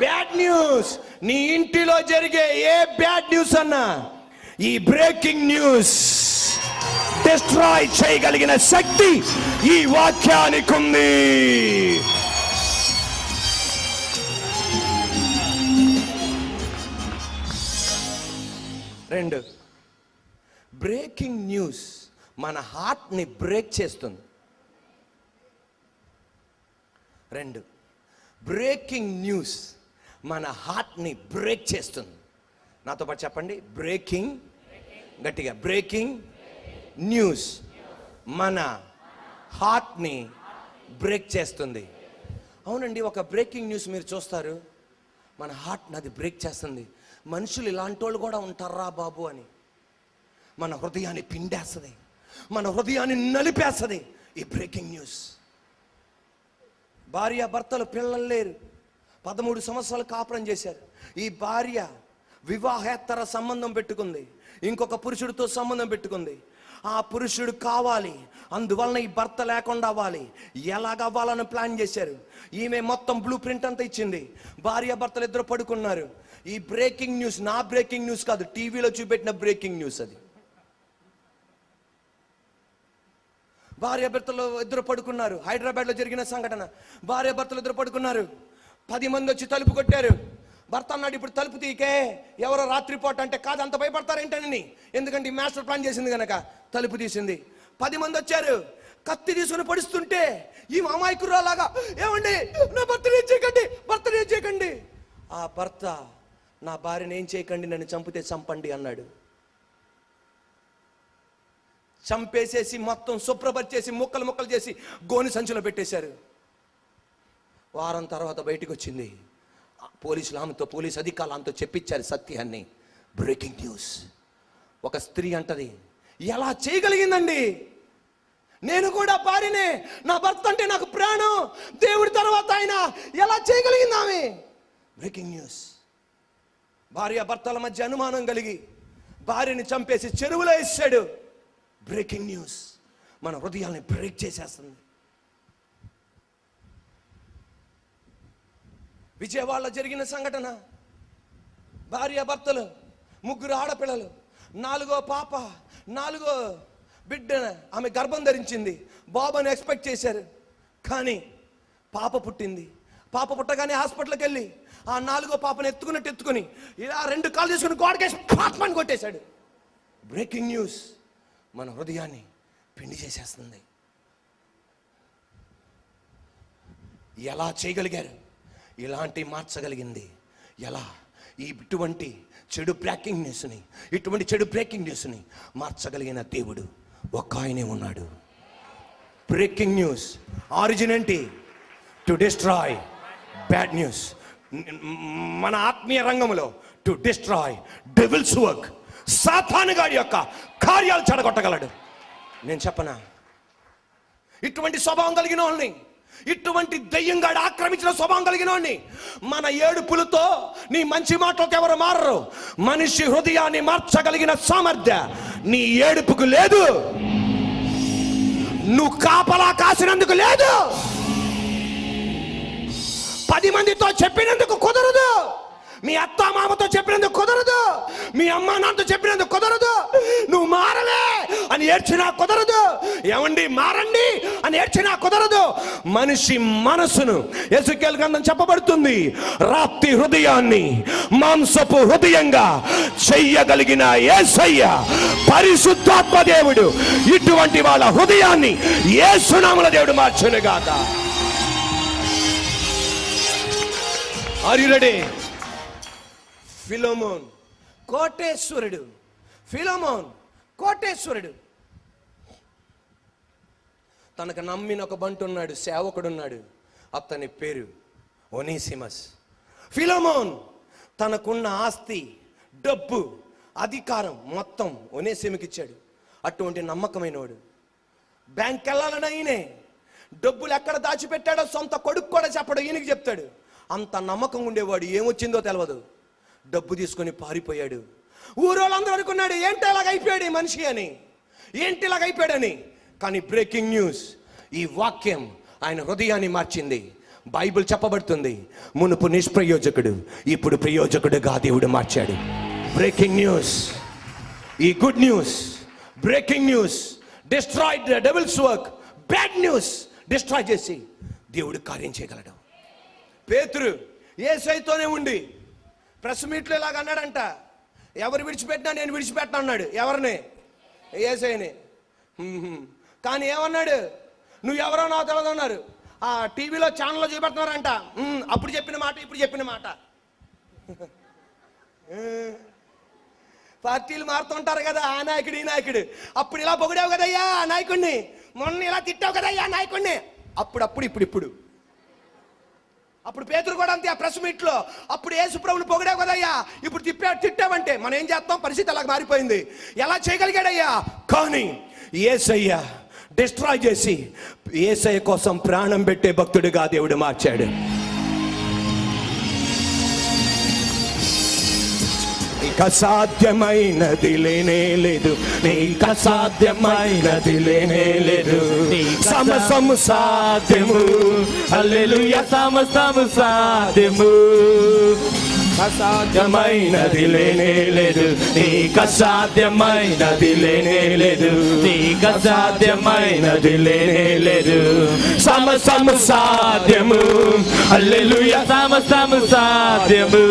bad news. నీ ఇంటిలో జరిగే ఏ బ్యాడ్ న్యూస్ అన్నా ఈ బ్రేకింగ్ న్యూస్ డిస్ట్రాయ్ చేయగలిగిన శక్తి ఈ వాక్యానికి ఉంది. రెండు, బ్రేకింగ్ న్యూస్ మన హార్ట్ ని బ్రేక్ చేస్తుంది. రెండు, బ్రేకింగ్ న్యూస్ మన హార్ట్ ని బ్రేక్ చేస్తుంది. నాతో పాటు చెప్పండి, బ్రేకింగ్, గట్టిగా, బ్రేకింగ్ న్యూస్ మన హార్ట్ ని బ్రేక్ చేస్తుంది. అవునండి, ఒక బ్రేకింగ్ న్యూస్ మీరు చూస్తారు, మన హార్ట్ అది బ్రేక్ చేస్తుంది. మనుషులు ఇలాంటి వాళ్ళు కూడా ఉంటారా బాబు అని మన హృదయాన్ని పిండేస్తుంది, మన హృదయాన్ని నలిపేస్తుంది ఈ బ్రేకింగ్ న్యూస్. భార్య భర్తలు, పిల్లలు లేరు, 13 సంవత్సరాలు కాపురం చేశారు. ఈ భార్య వివాహేతర సంబంధం పెట్టుకుంది, ఇంకొక పురుషుడితో సంబంధం పెట్టుకుంది. ఆ పురుషుడు కావాలి, అందువలన ఈ భర్త లేకుండా అవ్వాలి. ఎలాగ అవ్వాలని ప్లాన్ చేశారు. ఈమె మొత్తం బ్లూ ప్రింట్ అంతా ఇచ్చింది. భార్య భర్తలు ఇద్దరు పడుకున్నారు. ఈ బ్రేకింగ్ న్యూస్ నా బ్రేకింగ్ న్యూస్ కాదు, టీవీలో చూపెట్టిన బ్రేకింగ్ న్యూస్ అది. భార్య భర్తలు ఇద్దరు పడుకున్నారు. హైదరాబాద్లో జరిగిన సంఘటన. భార్య భర్తలు ఇద్దరు పడుకున్నారు. 10 మంది వచ్చి తలుపు కొట్టారు. భర్త అన్నాడు, ఇప్పుడు తలుపు తీకే, ఎవరో రాత్రిపూట అంటే. కాదు, అంత భయపడతారేంటని, ఎందుకంటే ఈ మాస్టర్ ప్లాన్ చేసింది కనుక తలుపు తీసింది. 10 మంది వచ్చారు, కత్తి తీసుకుని పడుస్తుంటే ఈ అమాయకురాలాగా, ఏమండి నా భర్తను ఏం చేయకండి, భర్తను ఏం చేయకండి. ఆ భర్త, నా భార్యను ఏం చేయకండి, నన్ను చంపితే చంపండి అన్నాడు. చంపేసేసి మొత్తం శుభ్రపరిచేసి ముక్కలు ముక్కలు చేసి గోని సంచిలో పెట్టేశారు. వారం తర్వాత బయటికి వచ్చింది. పోలీసులు ఆమెతో, పోలీసు అధికారులు ఆమెతో చెప్పించారు సత్యాన్ని. Breaking news. ఒక స్త్రీ అంటది, ఎలా చేయగలిగిందండి? నేను కూడా భార్యనే, నా భర్త అంటే నాకు ప్రాణం, దేవుడి తర్వాత ఆయన, ఎలా చేయగలిగింది ఆమె? Breaking news. భార్య భర్తల మధ్య అనుమానం కలిగి భార్యని చంపేసి చెరువులో వేసాడు. Breaking news. మన హృదయాల్ని బ్రేక్ చేసేస్తుంది. విజయవాడలో జరిగిన సంఘటన, భార్య భర్తలు, 3 ఆడపిల్లలు, 4వ పాప, 4వ బిడ్డ ఆమె గర్భం ధరించింది. బాబుని ఎక్స్పెక్ట్ చేశారు, కానీ పాప పుట్టింది. పాప పుట్టగానే హాస్పిటల్కి వెళ్ళి ఆ 4వ పాపను ఎత్తుకుని ఇలా 2 కాళ్ళు తీసుకుని గోడకేసి పాత్మని కొట్టేశాడు. బ్రేకింగ్ న్యూస్ మన హృదయాన్ని పిండి చేసేస్తుంది. ఎలా చేయగలిగారు? ఇలాంటి మార్చగలిగింది ఎలా? ఇటువంటి చెడు బ్రేకింగ్ న్యూస్ని మార్చగలిగిన దేవుడు ఒక్క ఆయనే ఉన్నాడు. బ్రేకింగ్ న్యూస్ ఆరిజిన్ ఏంటి? To destroy bad news. మన ఆత్మీయ రంగంలో టు డిస్ట్రాయ్ డెవిల్స్ వర్క్. సాతాను గాడి యొక్క కార్యాలు చెడగొట్టగలడు. నేను చెప్పనా, ఇటువంటి స్వభావం కలిగిన వాళ్ళని, ఇటువంటి దెయ్యంగాడు ఆక్రమించిన స్వభావం కలిగిన వాడిని మన ఏడుపులతో, నీ మంచి మాటలతో ఎవరు మారరు. మనిషి హృదయాన్ని మార్చగలిగిన సామర్థ్య నీ ఏడుపుకు లేదు. నువ్వు కాపలా కాసినందుకు లేదు. 10 మందితో చెప్పినందుకు కుదరదు. మీ అత్త మామతో చెప్పినందుకు కుదరదు. మీ అమ్మ నాన్నతో చెప్పినందుకు కుదరదు. నువ్వు మారలే అని ఏడ్చినా కుదరదు. ఏమండి మారండి అని ఏడ్చినా కుదరదు. మనిషి మనసును, యెహెజ్కేలు గ్రంథం చెప్పబడుతుంది, రాతి హృదయాన్ని మాంసపు హృదయంగా చెయ్యగలిగిన యేసయ్య పరిశుద్ధాత్మ దేవుడు ఇటువంటి వాళ్ళ హృదయాన్ని యేసు నామములో దేవుడు మార్చునుగాక. Are you ready? ఫిలోమోన్ కోటేశ్వరుడు తనకు నమ్మిన ఒక బంటున్నాడు, సేవకుడున్నాడు. అతని పేరు ఒనేసిమస్. ఫిలోమోన్ తనకున్న ఆస్తి, డబ్బు, అధికారం మొత్తం ఒనేసిముకి ఇచ్చాడు. అటువంటి నమ్మకమైన వాడు. బ్యాంక్ వెళ్ళాలని ఆయనే, డబ్బులు ఎక్కడ దాచిపెట్టాడో సొంత కొడుకు కూడా చెప్పడు, ఈయనకి చెప్తాడు. అంత నమ్మకం ఉండేవాడు. ఏమొచ్చిందో తెలియదు, డబ్బు తీసుకొని పారిపోయాడు. ఊరోళ్ళందరూ అనుకున్నాడు, ఏంటి ఇలాగైపోయాడు ఈ మనిషి అని, ఏంటి ఇలాగైపోయాడని. కానీ బ్రేకింగ్ న్యూస్, ఈ వాక్యం ఆయన హృదయాన్ని మార్చింది. బైబిల్ చెప్పబడుతుంది, మునుపు నిష్ప్రయోజకుడు, ఇప్పుడు ప్రయోజకుడుగా దేవుడు మార్చాడు. బ్రేకింగ్ న్యూస్, ఈ good news, breaking news destroyed the devil's work. Bad news destroy చేసి దేవుడు కార్యం చేయగలడు. పేతురు యేసయ్యతోనే ఉండి ప్రెస్ మీట్లో ఇలాగ అన్నాడంట, ఎవరు విడిచిపెట్టినా నేను విడిచిపెట్టను అన్నాడు. ఎవరిని? యేసయ్యని. కానీ ఏమన్నాడు? నువ్వు ఎవరో నాకు తెలియదు అన్నారు. ఆ టీవీలో ఛానల్లో చూపెడుతున్నారంట. అప్పుడు చెప్పిన మాట, ఇప్పుడు చెప్పిన మాట. పార్టీలు మారుతుంటారు కదా, ఆ నాయకుడు ఈ నాయకుడు. అప్పుడు ఇలా పొగిడావు కదయ్యా ఆ నాయకుడిని, మొన్న ఇలా తిట్టావు కదయ్యా ఆ నాయకుడిని. అప్పుడు ఇప్పుడు అప్పుడు పేతురు కూడా అంతే. ఆ ప్రెస్ మీట్ లో అప్పుడు యేసు ప్రభువుని పొగిడావు కదయ్యా, ఇప్పుడు తిట్టావంటే మనం ఏం చేస్తాం? పరిస్థితి అలాగ మారిపోయింది. ఎలా చేయగలిగాడయ్యా? కానీ యేసయ్య డిస్ట్రాయ్ చేసి యేసయ్య కోసం ప్రాణం పెట్టే భక్తుడిగా దేవుడు మార్చాడు. నీకు అసాధ్యమైనది లేనే లేదు, నీకు అసాధ్యమైనది లేనే లేదు. సమస్తము సాధ్యము, హల్లెలూయా, సమస్తము సాధ్యము. అసాధ్యమైనది లేనే లేదు, నీకు అసాధ్యమైనది లేనే లేదు, నీకు అసాధ్యమైనది లేనే లేదు. సమస్తము సాధ్యము, హల్లెలూయా, సమస్తము సాధ్యము.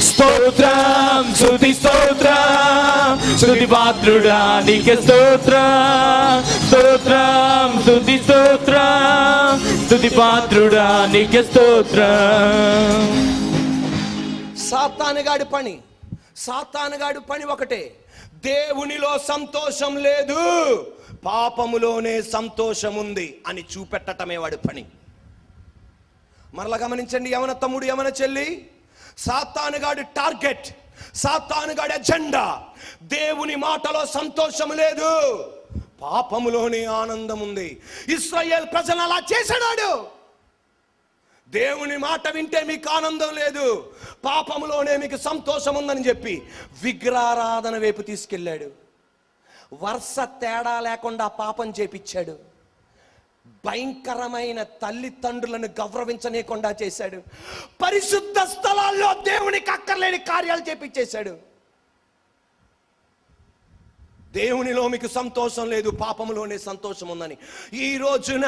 స్తోత్రం, స్తుతి స్తోత్రం, స్తుతి పాత్రుడా నీకే స్తోత్రం. స్తోత్రం, స్తుతి స్తోత్రం, స్తుతి పాత్రుడా నీకే స్తోత్రం. సాతానుగాడి పని ఒకటే, దేవునిలో సంతోషం లేదు, పాపములోనే సంతోషం ఉంది అని చూపెట్టటమే వాడి పని. మరలా గమనించండి, యవన తమ్ముడు, యవన చెల్లి, సాతానుగాడి టార్గెట్, సాతానుగాడి అజెండా దేవుని మాటలో సంతోషం లేదు, పాపములోనే ఆనందం ఉంది. ఇశ్రాయేల్ ప్రజలు అలా చేశాడు. దేవుని మాట వింటే మీకు ఆనందం లేదు, పాపములోనే మీకు సంతోషం ఉందని చెప్పి విగ్రహారాధన వైపు తీసుకెళ్ళాడు. వరుస తేడా లేకుండా పాపం చేపించాడు. భయంకరమైన తల్లిదండ్రులను గౌరవించనీయకుండా చేశాడు. పరిశుద్ధ స్థలాల్లో దేవునికి అక్కర్లేని కార్యాలు చేపించేశాడు. దేవునిలో మీకు సంతోషం లేదు, పాపములోనే సంతోషం ఉందని ఈ రోజున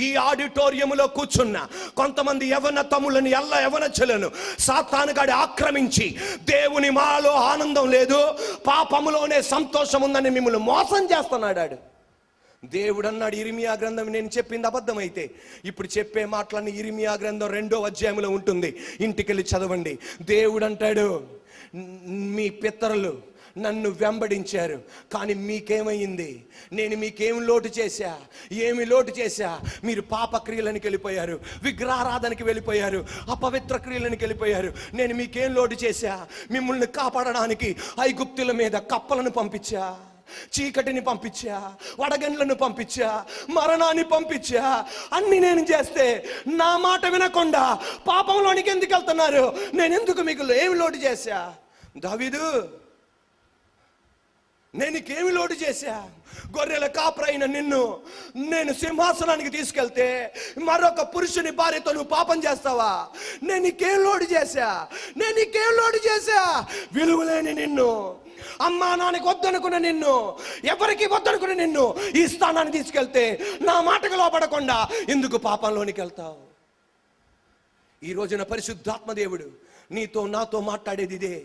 ఈ ఆడిటోరియంలో కూర్చున్న కొంతమంది యవన తమ్ములను, యవన చెలను సాతానుగాడు ఆక్రమించి దేవుని మాలో ఆనందం లేదు, పాపములోనే సంతోషం ఉందని మిమ్మల్ని మోసం చేస్తున్నాడు. దేవుడు అన్నాడు, ఇర్మియా గ్రంథం, నేను చెప్పింది అబద్ధమైతే ఇప్పుడు చెప్పే మాటలన్నీ ఇర్మియా గ్రంథం 2వ అధ్యాయంలో ఉంటుంది, ఇంటికెళ్ళి చదవండి. దేవుడు అంటాడు, మీ పితరులు నన్ను వెంబడించారు, కానీ మీకేమైంది? నేను మీకేం లోటు చేశా? ఏమి లోటు చేశా? మీరు పాప క్రియలకు వెళ్ళిపోయారు, విగ్రహారాధనకి వెళ్ళిపోయారు, అపవిత్ర క్రియలకు వెళ్ళిపోయారు. నేను మీకేం లోటు చేశా? మిమ్మల్ని కాపాడడానికి ఐగుప్తుల మీద కప్పలను పంపించా, చీకటిని పంపించా, వడగండ్లను పంపించా, మరణాన్ని పంపించా. అన్ని నేను చేస్తే నా మాట వినకుండా పాపంలోనికి ఎందుకు వెళ్తున్నారు? నేను ఎందుకు మీకు ఏమి లోటు చేశా? దావీదు, నేను నీకేమి లోటు చేశా? గొర్రెల కాపరైన నిన్ను నేను సింహాసనానికి తీసుకెళ్తే మరొక పురుషుని భార్యతో నువ్వు పాపం చేస్తావా? నేను నీకేం లోటు చేశా? నేను నీకేం లోటు చేశా? విలువలేని నిన్ను, అమ్మా నాన్నకి వద్దనుకున్న నిన్ను, ఎవరికి వద్దనుకున్న నిన్ను ఈ స్థానాన్ని తీసుకెళ్తే నా మాటకు లోపడకుండా ఎందుకు పాపంలోనికి వెళ్తావు? ఈ రోజున పరిశుద్ధాత్మ దేవుడు నీతో నాతో మాట్లాడేది ఇదే.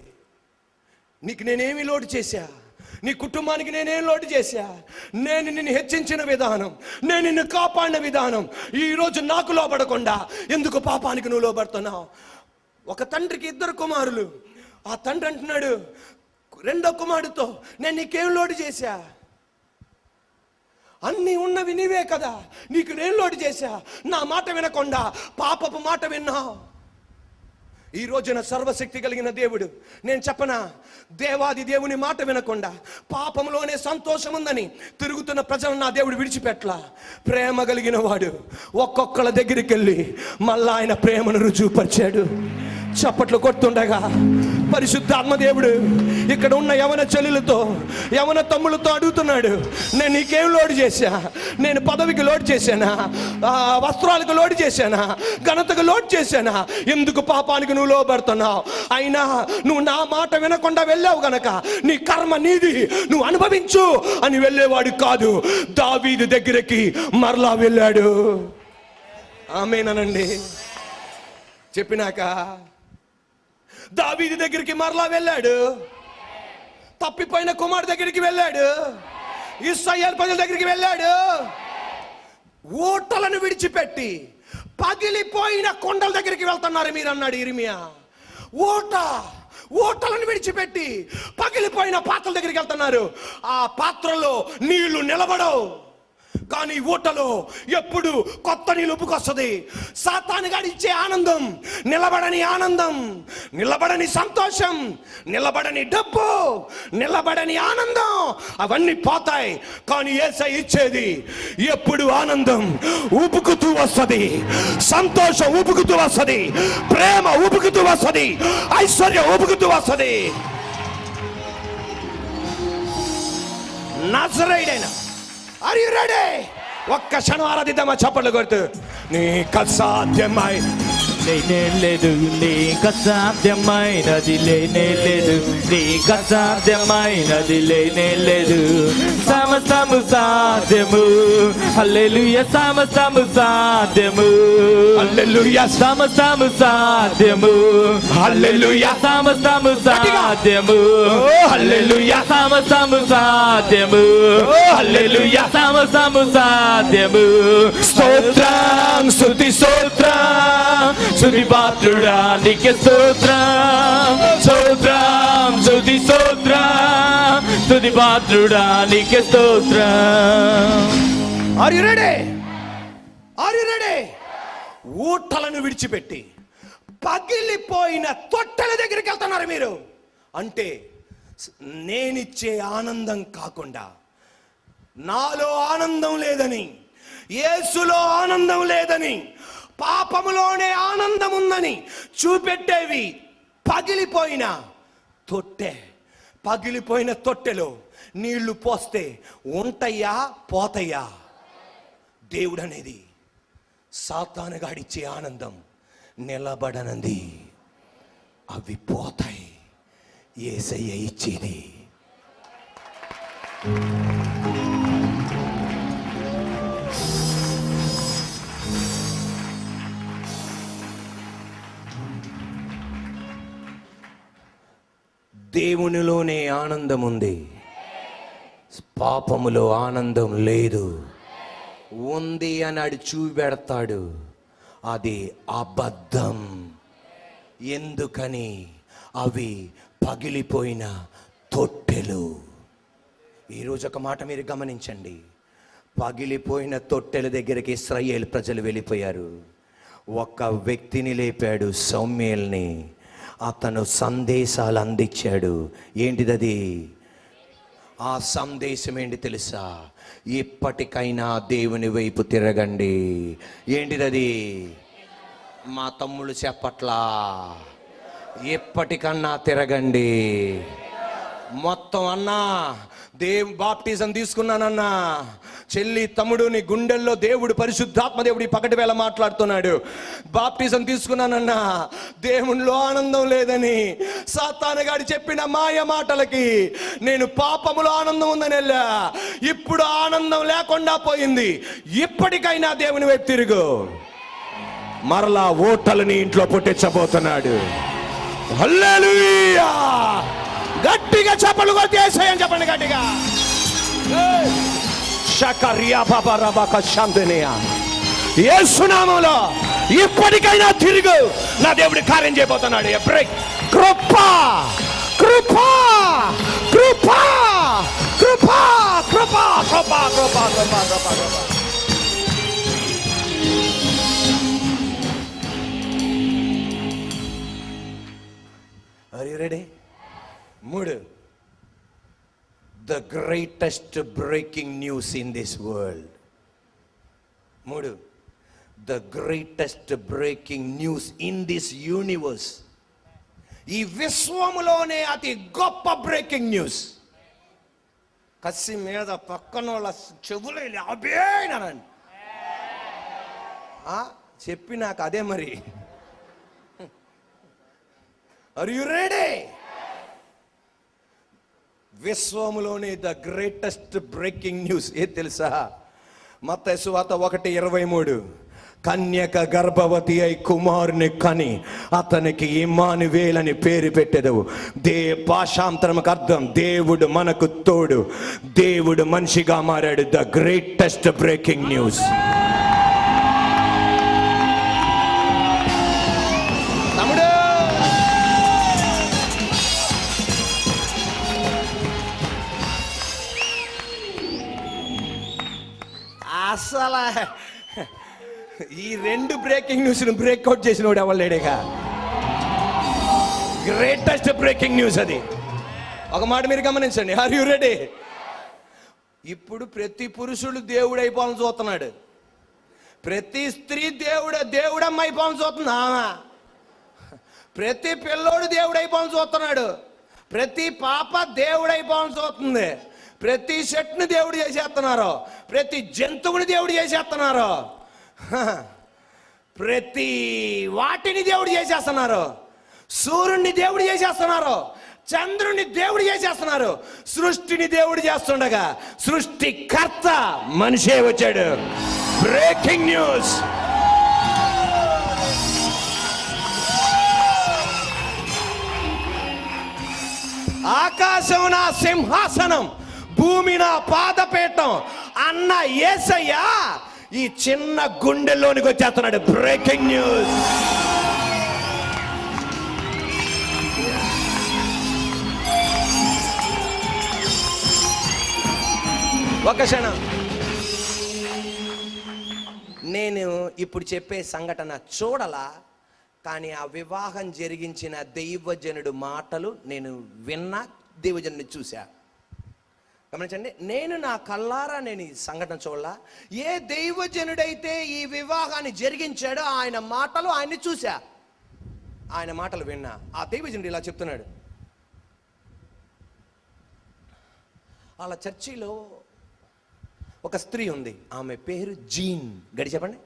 నీకు నేనేమి లోటు చేశా? నీ కుటుంబానికి నేనేం లోటు చేశా? నేను నిన్ను హెచ్చించిన విధానం, నేను నిన్ను కాపాడిన విధానం ఈరోజు నాకు లోపడకుండా ఎందుకు పాపానికి నువ్వు లోపడుతున్నావు? ఒక తండ్రికి 2 కుమారులు. ఆ తండ్రి అంటున్నాడు రెండో కుమారుడితో, నేను నీకేం లోటు చేశా? అన్నీ ఉన్నవి నీవే కదా, నీకు నేను లోటు చేశా? నా మాట వినకుండా పాపపు మాట విన్నావు. ఈ రోజున సర్వశక్తి కలిగిన దేవుడు, నేను చెప్పనా, దేవాది దేవుని మాట వినకుండా పాపంలోనే సంతోషం ఉందని తిరుగుతున్న ప్రజలను నా దేవుడు విడిచిపెట్టలా. ప్రేమ కలిగిన వాడు ఒక్కొక్కళ్ళ దగ్గరికి వెళ్ళి మళ్ళా ఆయన ప్రేమను రుజువుపరిచాడు. చప్పట్లు కొడుతుండగా పరిశుద్ధాత్మ దేవుడు ఇక్కడ ఉన్న యవన చెల్లెలతో, యవన తమ్ములతో అడుగుతున్నాడు, నేను నీకేం లోటు చేశా? నేను పదవికి లోటు చేశానా? వస్త్రాలకు లోటు చేశానా? ఘనతకు లోటు చేశానా? ఎందుకు పాపానికి నువ్వు లోబడుతున్నావు? అయినా నువ్వు నా మాట వినకుండా వెళ్ళావు గనక నీ కర్మ నీది, నువ్వు అనుభవించు అని వెళ్ళేవాడు కాదు. దావీదు దగ్గరికి మరలా వెళ్ళాడు. ఆమేనండి. చెప్పినాక దావీదు దగ్గరికి మరలా వెళ్ళాడు. తప్పిపోయిన కుమారుడు దగ్గరికి వెళ్ళాడు. ఇశ్రాయేలు ప్రజల దగ్గరికి వెళ్ళాడు. ఓటలను విడిచిపెట్టి పగిలిపోయిన కొండల దగ్గరికి వెళ్తున్నారు మీరు అన్నాడు ఇర్మియా. ఓటలను విడిచిపెట్టి పగిలిపోయిన పాత్రల దగ్గరికి వెళ్తున్నారు. ఆ పాత్రలో నీళ్లు నిలబడవు, కానీ ఊటలో ఎప్పుడు కొత్త నీళ్ళు ఉప్పుకొస్తుంది. సాతానుగాడు ఇచ్చే ఆనందం నిలబడని ఆనందం, నిలబడని సంతోషం, నిలబడని డబ్బు, నిలబడని ఆనందం అవన్నీ పోతాయి. కానీ యేసయ్య ఇచ్చేది ఎప్పుడు ఆనందం ఊపుకుతూ వస్తుంది, సంతోషం ఊపుకుతూ వస్తుంది, ప్రేమ ఊపుకుతూ వస్తుంది, ఐశ్వర్యం ఊపుకుతూ వస్తుంది. నజరేయుడైన, ఆర్ యు రెడీ? ఒక్క క్షణం ఆరాధిద్దామా? చప్పట్లు కొడుతూ. నీకు అసాధ్యమై లేనే లేదు, నీకు అసాధ్యమైనది లేనే లేదు, నీకు అసాధ్యమైనది లేనే లేదు. సమస్తము సాధ్యము, హల్లెలూయా, సమస్తము సాధ్యము, హల్లెలూయా, సమస్తము సాధ్యము, హల్లెలూయా, సమస్తము సాధ్యము, హల్లెలూయా, సమస్తము సాధ్యము, హల్లెలూయా, సమస్తము సాధ్యము. స్తోత్రం, స్తుతి స్తోత్రం, స్తుతి పాత్రుడా నీకే స్తోత్రం, స్తోత్రం, స్తుతి స్తోత్రం, స్తుతి పాత్రుడా నీకే స్తోత్రం. Are you ready? Are you ready? ఊటలను విడిచిపెట్టి పగిలిపోయిన తొట్టెల దగ్గరికి వెళ్తున్నారు మీరు. అంటే నేనిచ్చే ఆనందం కాకుండా, నాలో ఆనందం లేదని, యేసులో ఆనందం లేదని, పాపములోనే ఆనందం ఉందని చూపెట్టేవి పగిలిపోయిన తొట్టె. పగిలిపోయిన తొట్టెలో నీళ్లు పోస్తే ఉంటాయా పోతాయా? దేవుడు అనేది సాతానుగాడిచ్చే ఆనందం నిలబడనంది, అవి పోతాయి. యేసయ్య ఇచ్చేది. దేవునిలోనే ఆనందం ఉంది, పాపములో ఆనందం లేదు. ఉంది అని అడి చూపెడతాడు, అది అబద్ధం. ఎందుకని? అవి పగిలిపోయిన తొట్టెలు. ఈరోజు ఒక మాట మీరు గమనించండి. పగిలిపోయిన తొట్టెల దగ్గరికి ఇశ్రాయేలు ప్రజలు వెళ్ళిపోయారు. ఒక వ్యక్తిని లేపాడు, సమూయేలుని. అతను సందేశాలు అందించాడు. ఏంటిదది? ఆ సందేశం ఏంటి తెలుసా? ఇప్పటికైనా దేవుని వైపు తిరగండి. ఏంటిదది? మా తమ్ముళ్ళు చెప్పట్లా. ఎప్పటికన్నా తిరగండి. మొత్తం అన్నా బాప్టిజం తీసుకున్నానన్నా, చెల్లి తమ్ముడు, నీ గుండెల్లో దేవుడు పరిశుద్ధాత్మ దేవుడు పగటి వేళ మాట్లాడుతున్నాడు. బాప్టిజం తీసుకున్నానన్నా, దేవునిలో ఆనందం లేదని సాతానుగాడు చెప్పిన మాయ మాటలకి నేను పాపములో ఆనందం ఉందని వెళ్ళా. ఇప్పుడు ఆనందం లేకుండా పోయింది. ఇప్పటికైనా దేవుని వైపు తిరుగు. మరలా ఓటలని ఇంట్లో పుట్టించబోతున్నాడు. హల్లెలూయా! గట్టిగా చప్పలు కొట్టి యేసయ్యని చెప్పండి గట్టిగా. షకరియా బాబా రబాక శాంతినియా. యేసు నామములో ఇప్పటికైనా తిరుగు. నా దేవుడి కార్యం చేయబోతున్నాడు. బ్రేక్. కృప కృప కృప కృప కృప కృప కృప కృప కృప. Are you ready? 3. The greatest breaking news in this world. 3. The greatest breaking news in this universe. ఈ విశ్వములోనే అతి గొప్ప బ్రేకింగ్ న్యూస్. కసి మీద పక్కన వాళ్ళ చెవులు అబేనండి చెప్పి నాకు అదే మరి. Are you ready? విశ్వములోనే ద గ్రేటెస్ట్ బ్రేకింగ్ న్యూస్ ఏ తెలుసా? మత్తయి సువార్త 1:23. కన్యక గర్భవతి అయి కుమారుని కని అతనికి ఇమ్మానువేల్ అని పేరు పెట్టెదవు. భాషాంతరముకు అర్థం దేవుడు మనకు తోడు. దేవుడు మనిషిగా మారాడు. The greatest breaking news. అసలు ఈ 2 బ్రేకింగ్ న్యూస్ బ్రేక్అవుట్ చేసిన వాడు ఎవరు లేడేగా. గ్రేటెస్ట్ బ్రేకింగ్ న్యూస్ అది. ఒక మాట మీరు గమనించండి. Are you ready? ఇప్పుడు ప్రతి పురుషుడు దేవుడు అయిపోవాలని చూస్తున్నాడు. ప్రతి స్త్రీ దేవుడమ్మ అయిపోవాలని చూస్తుంది. ప్రతి పిల్లోడు దేవుడు అయిపోవాలని చూస్తున్నాడు. ప్రతి పాప దేవుడు అయిపోవాలని చూస్తుంది. ప్రతి చెట్టుని దేవుడు చేసేస్తున్నారు. ప్రతి జంతువుని దేవుడు చేసేస్తున్నారు. ప్రతి వాటిని దేవుడు చేసేస్తున్నారు. సూర్యుడిని దేవుడు చేసేస్తున్నారు. చంద్రుని దేవుడు చేసేస్తున్నారు. సృష్టిని దేవుడు చేస్తుండగా సృష్టికర్త మనిషే వచ్చాడు. Breaking news. ఆకాశం నా సింహాసనం, భూమి నా పాదపీఠం అన్న యేసయ్య ఈ చిన్న గుండెల్లోనికి వచ్చేస్తున్నాడు. Breaking news. ఒక క్షణం. నేను ఇప్పుడు చెప్పే సంఘటన చూడలా, కానీ ఆ వివాహం జరిగించిన దైవజనుడు మాటలు నేను విన్నా, దైవజనుడిని చూశా. గమనించండి, నేను నా కళ్ళారా నేను ఈ సంఘటన చూడలా. ఏ దైవజనుడైతే ఈ వివాహాన్ని జరిగించాడో ఆయన మాటలు ఆయన్ని చూశా, ఆయన మాటలు విన్నా. ఆ దైవజనుడు ఇలా చెప్తున్నాడు, వాళ్ళ చర్చిలో ఒక స్త్రీ ఉంది, ఆమె పేరు జీన్. గడి చెప్పండి,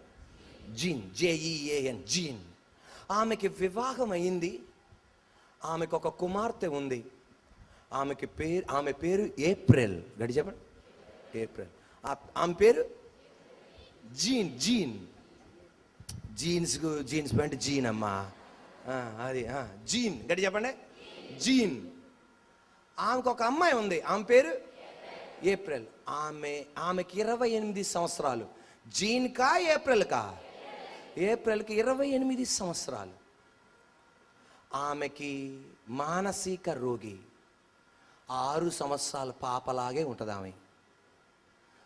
జీన్, జేఈఏఎన్, జీన్. ఆమెకి వివాహం అయింది, ఆమెకు ఒక కుమార్తె ఉంది. ఆమె పేరు ఏప్రిల్. గడి చెప్పండి, ఏప్రిల్. ఆమె పేరు జీన్. జీన్స్ ప్యాంట్ జీన్ అమ్మా, అది జీన్. గడి చెప్పండి, జీన్. ఆమెకు ఒక అమ్మాయి ఉంది, ఆమె పేరు ఏప్రిల్. ఆమెకి 28 సంవత్సరాలు. జీన్కా ఏప్రిల్కా? ఏప్రిల్కి 28 సంవత్సరాలు. ఆమెకి మానసిక రోగి. 6 సంవత్సరాల పాపలాగే ఉంటుంది ఆమె.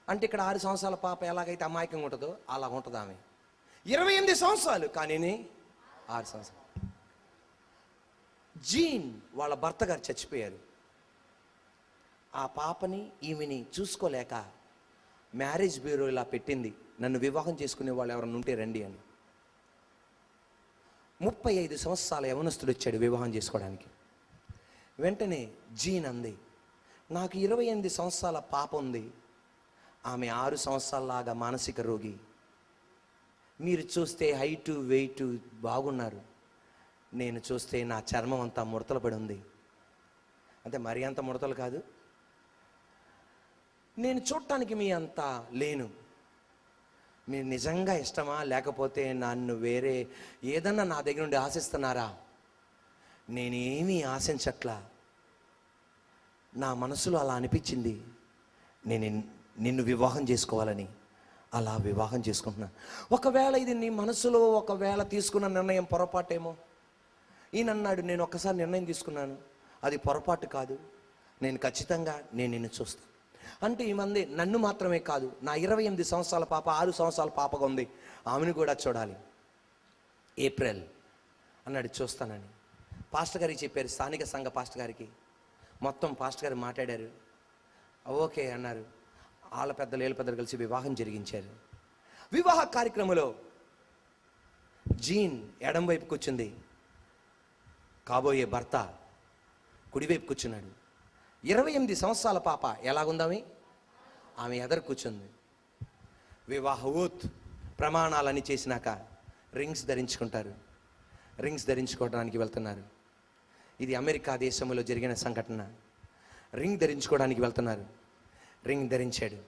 అంటే ఇక్కడ 6 సంవత్సరాల పాప ఎలాగైతే అమాయకంగా ఉంటుందో అలా ఉంటుంది ఆమె. 28 సంవత్సరాలు, కానీ 6 సంవత్సరాలు. జీన్ వాళ్ళ భర్త గారు చచ్చిపోయారు. ఆ పాపని ఈమెని చూసుకోలేక మ్యారేజ్ బ్యూరో ఇలా పెట్టింది, నన్ను వివాహం చేసుకునే వాళ్ళు ఎవరైనా ఉంటే రండి అని. 35 సంవత్సరాల యవనస్తుడు వచ్చాడు వివాహం చేసుకోవడానికి. వెంటనే జీన్ అంది, నాకు 28 సంవత్సరాల పాప ఉంది, ఆమె 6 సంవత్సరాలలాగా మానసిక రోగి. మీరు చూస్తే హైటు వెయిట్ బాగున్నారు, నేను చూస్తే నా చర్మం అంతా ముడతలు పడి ఉంది. అంటే మరీ అంత ముడతలు కాదు, నేను చూడటానికి మీ అంతా లేను. మీరు నిజంగా ఇష్టమా, లేకపోతే నన్ను వేరే ఏదన్నా నా దగ్గర నుండి ఆశిస్తున్నారా? నేనేమీ ఆశించట్లా, నా మనసులో అలా అనిపించింది, నేను నిన్ను వివాహం చేసుకోవాలని అలా వివాహం చేసుకుంటున్నాను. ఒకవేళ ఇది నీ మనసులో ఒకవేళ తీసుకున్న నిర్ణయం పొరపాటేమో. ఈయన అన్నాడు, నేను ఒక్కసారి నిర్ణయం తీసుకున్నాను, అది పొరపాటు కాదు, నేను ఖచ్చితంగా నిన్ను చూస్తాను. అంటే ఈ మంది నన్ను మాత్రమే కాదు, నా 28 సంవత్సరాల పాప 6 సంవత్సరాల పాపగా ఉంది, ఆమెను కూడా చూడాలి. ఏప్రిల్ అన్నాడు, చూస్తానని పాస్టర్ గారికి చెప్పారు, స్థానిక సంఘ పాస్టర్ గారికి. మొత్తం పాస్టర్ గారు మాట్లాడారు, ఓకే అన్నారు. వాళ్ళ పెద్దలు ఏళ్ళ పెద్దలు కలిసి వివాహం జరిగించారు. వివాహ కార్యక్రమంలో జీన్ ఎడం వైపు కూర్చుంది, కాబోయే భర్త కుడివైపు కూర్చున్నాడు. 28 సంవత్సరాల పాప ఎలాగుందామి, ఆమె ఎదరు కూర్చుంది. వివాహ ఊత్ ప్రమాణాలని చేసినాక రింగ్స్ ధరించుకుంటారు. రింగ్స్ ధరించుకోవడానికి వెళ్తున్నారు. ఇది అమెరికా దేశంలో జరిగిన సంఘటన. రింగ్ ధరించుకోవడానికి వెళ్తున్నారు. రింగ్ ధరించాడు.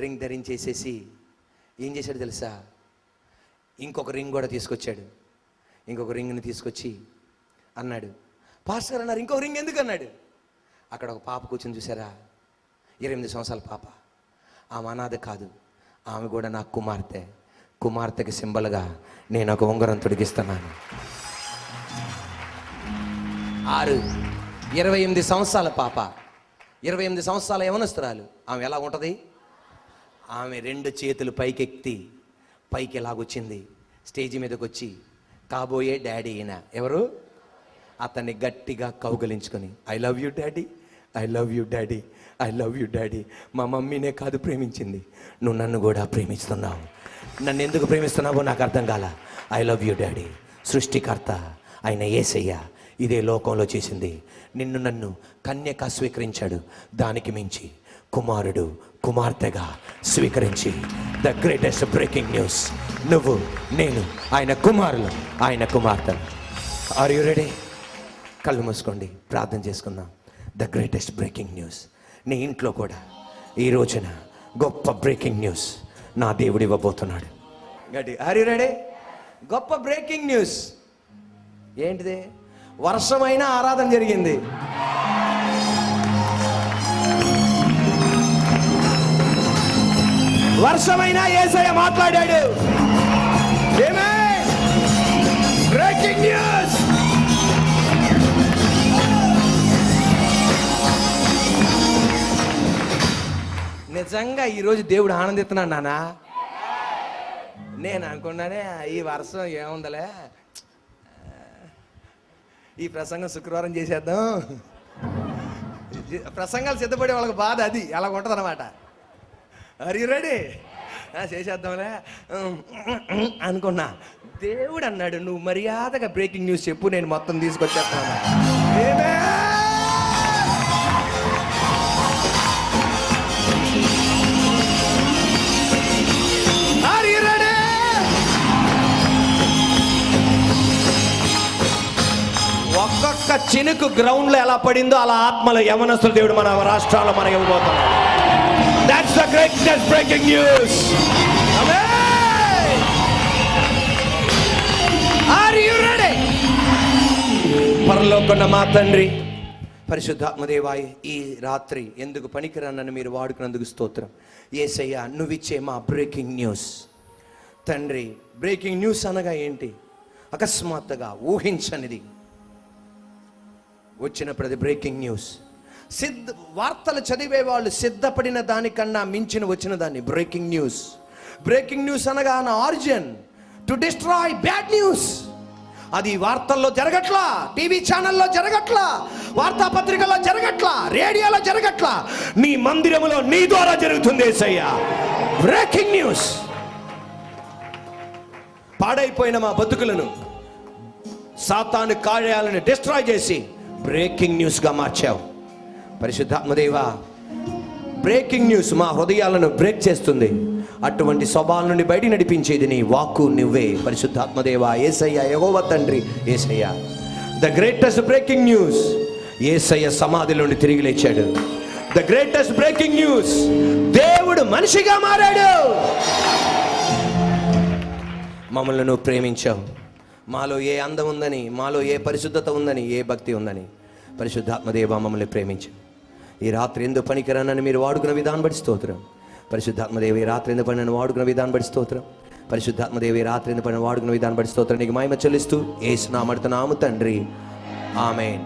రింగ్ ధరించేసేసి ఏం చేశాడు తెలుసా, ఇంకొక రింగ్ కూడా తీసుకొచ్చాడు. ఇంకొక రింగ్ని తీసుకొచ్చి అన్నాడు, పాస్టర్ గారు అన్నారు, ఇంకొక రింగ్ ఎందుకు అన్నాడు. అక్కడ ఒక పాప కూర్చొని చూసారా, 28 సంవత్సరాల పాప. ఆమె అనాథ కాదు, ఆమె కూడా నా కుమార్తె. కుమార్తెకి సింబల్గా నేను ఒక ఉంగరం తొడిగిస్తున్నాను. 28 సంవత్సరాల పాప, 28 సంవత్సరాల యవనస్తురాలు. ఆమె ఎలా ఉంటుంది, ఆమె 2 చేతులు పైకెత్తి పైకి ఎలాగొచ్చింది, స్టేజ్ మీదకి వచ్చి కాబోయే డాడీ అయినా ఎవరు అతన్ని గట్టిగా కౌగలించుకొని, I love you daddy, I love you daddy, I love you daddy. మా మమ్మీనే కాదు ప్రేమించింది, నువ్వు నన్ను కూడా ప్రేమిస్తున్నావు. నన్ను ఎందుకు ప్రేమిస్తున్నావో నాకు అర్థం కాల. I love you daddy. సృష్టికర్త ఆయన యేసయ్య ఇదే లోకంలో చేసింది. నిన్ను నన్ను కన్యగా స్వీకరించాడు, దానికి మించి కుమారుడు కుమార్తెగా స్వీకరించి ద గ్రేటెస్ట్ బ్రేకింగ్ న్యూస్. నువ్వు నేను ఆయన కుమారులు, ఆయన కుమార్తె. Are you ready? కళ్ళు మూసుకోండి, ప్రార్థన చేసుకుందాం. The greatest breaking news. నీ ఇంట్లో కూడా ఈ రోజున గొప్ప బ్రేకింగ్ న్యూస్ నా దేవుడు ఇవ్వబోతున్నాడు. గట్టి ఆర్ యు రెడీ? గొప్ప బ్రేకింగ్ న్యూస్ ఏంటిది? వర్షమైన ఆరాధన జరిగింది. వర్షమైన యేసయ్య మాట్లాడాడు. ఆమేన్. Breaking news. నిజంగా ఈరోజు దేవుడు ఆనందిస్తున్నాడు నాన్న. నేను అనుకున్నానే ఈ వర్షం ఏముందలే, ఈ ప్రసంగం శుక్రవారం చేసేద్దాం. ప్రసంగాలు సిద్ధపడే వాళ్ళకి బాధ అది, అలా ఉంటుంది అనమాట. Are you ready? చేసేద్దాంలే అనుకున్నా. దేవుడు అన్నాడు, నువ్వు మర్యాదగా బ్రేకింగ్ న్యూస్ చెప్పు, నేను మొత్తం తీసుకొచ్చేస్తాను. ఒక్కొక్క చినుకు గ్రౌండ్లో ఎలా పడిందో అలా ఆత్మల యవనస్తుల దేవుడు మన రాష్ట్రాల్లో మనకి ఇవ్వబోతున్నాడు. That's the greatest breaking news. Amen. Are you ready? పరలోకన్న మా తండ్రి, పరిశుద్ధాత్మదేవాయ, ఈ రాత్రి ఎందుకు పనికిరానని మీరు వాడుకున్నందుకు స్తోత్రం. యేసయ్యా, నువ్విచ్చే మా బ్రేకింగ్ న్యూస్ తండ్రి. బ్రేకింగ్ న్యూస్ అనగా ఏంటి? అకస్మాత్తుగా ఊహించనిది వచ్చిన ప్రతి బ్రేకింగ్ న్యూస్. వార్తలు చదివే వాళ్ళు సిద్ధపడిన దానికన్నా మించిన వచ్చిన దాన్ని బ్రేకింగ్ న్యూస్. బ్రేకింగ్ న్యూస్ అనగా నా origin to destroy bad news. అది వార్తల్లో జరగట్లా, టీవీ ఛానల్లో జరగట్లా, వార్తాపత్రికల్లో జరగట్లా, రేడియోలో జరగట్లా, నీ మందిరములో నీ ద్వారా జరుగుతుంది యేసయ్యా. Breaking news. పాడైపోయిన మా బతుకులను, సాతాను కార్యాలను డిస్ట్రాయ్ చేసి బ్రేకింగ్ న్యూస్గా మార్చావు. పరిశుద్ధాత్మదేవా, బ్రేకింగ్ న్యూస్ మా హృదయాలను బ్రేక్ చేస్తుంది. అటువంటి స్వభావం నుండి బయట నడిపించేది నీ వాక్కు, నువ్వే పరిశుద్ధాత్మదేవా. యేసయ్య, యెహోవా తండ్రి యేసయ్య. ద గ్రేటెస్ట్ బ్రేకింగ్ న్యూస్, యేసయ్య సమాధి నుండి తిరిగి లేచాడు. ద గ్రేటెస్ట్ బ్రేకింగ్ న్యూస్, దేవుడు మనిషిగా మారాడు. మమ్మల్ని నువ్వు ప్రేమించావు. మాలో ఏ అందం ఉందని, మాలో ఏ పరిశుద్ధత ఉందని, ఏ భక్తి ఉందని, పరిశుద్ధాత్మదేవా మమ్మల్ని ప్రేమించావు. ఈ రాత్రి ఎందుకు పనికిరానని మీరు వాడుకున్న విధానం బట్టి స్తోత్రం. పరిశుద్ధాత్మదేవి, ఈ రాత్రి ఎందుకు పని నన్ను వాడుకున్న విధానం బట్టి స్తోత్రం. పరిశుద్ధాత్మదేవి, ఈ రాత్రి ఎందుకు పని వాడుకున్న విధానం బట్టి స్తోత్రం. నీకు మహిమ చెల్లిస్తూ యేసు నామమున తండ్రి, ఆమేన్.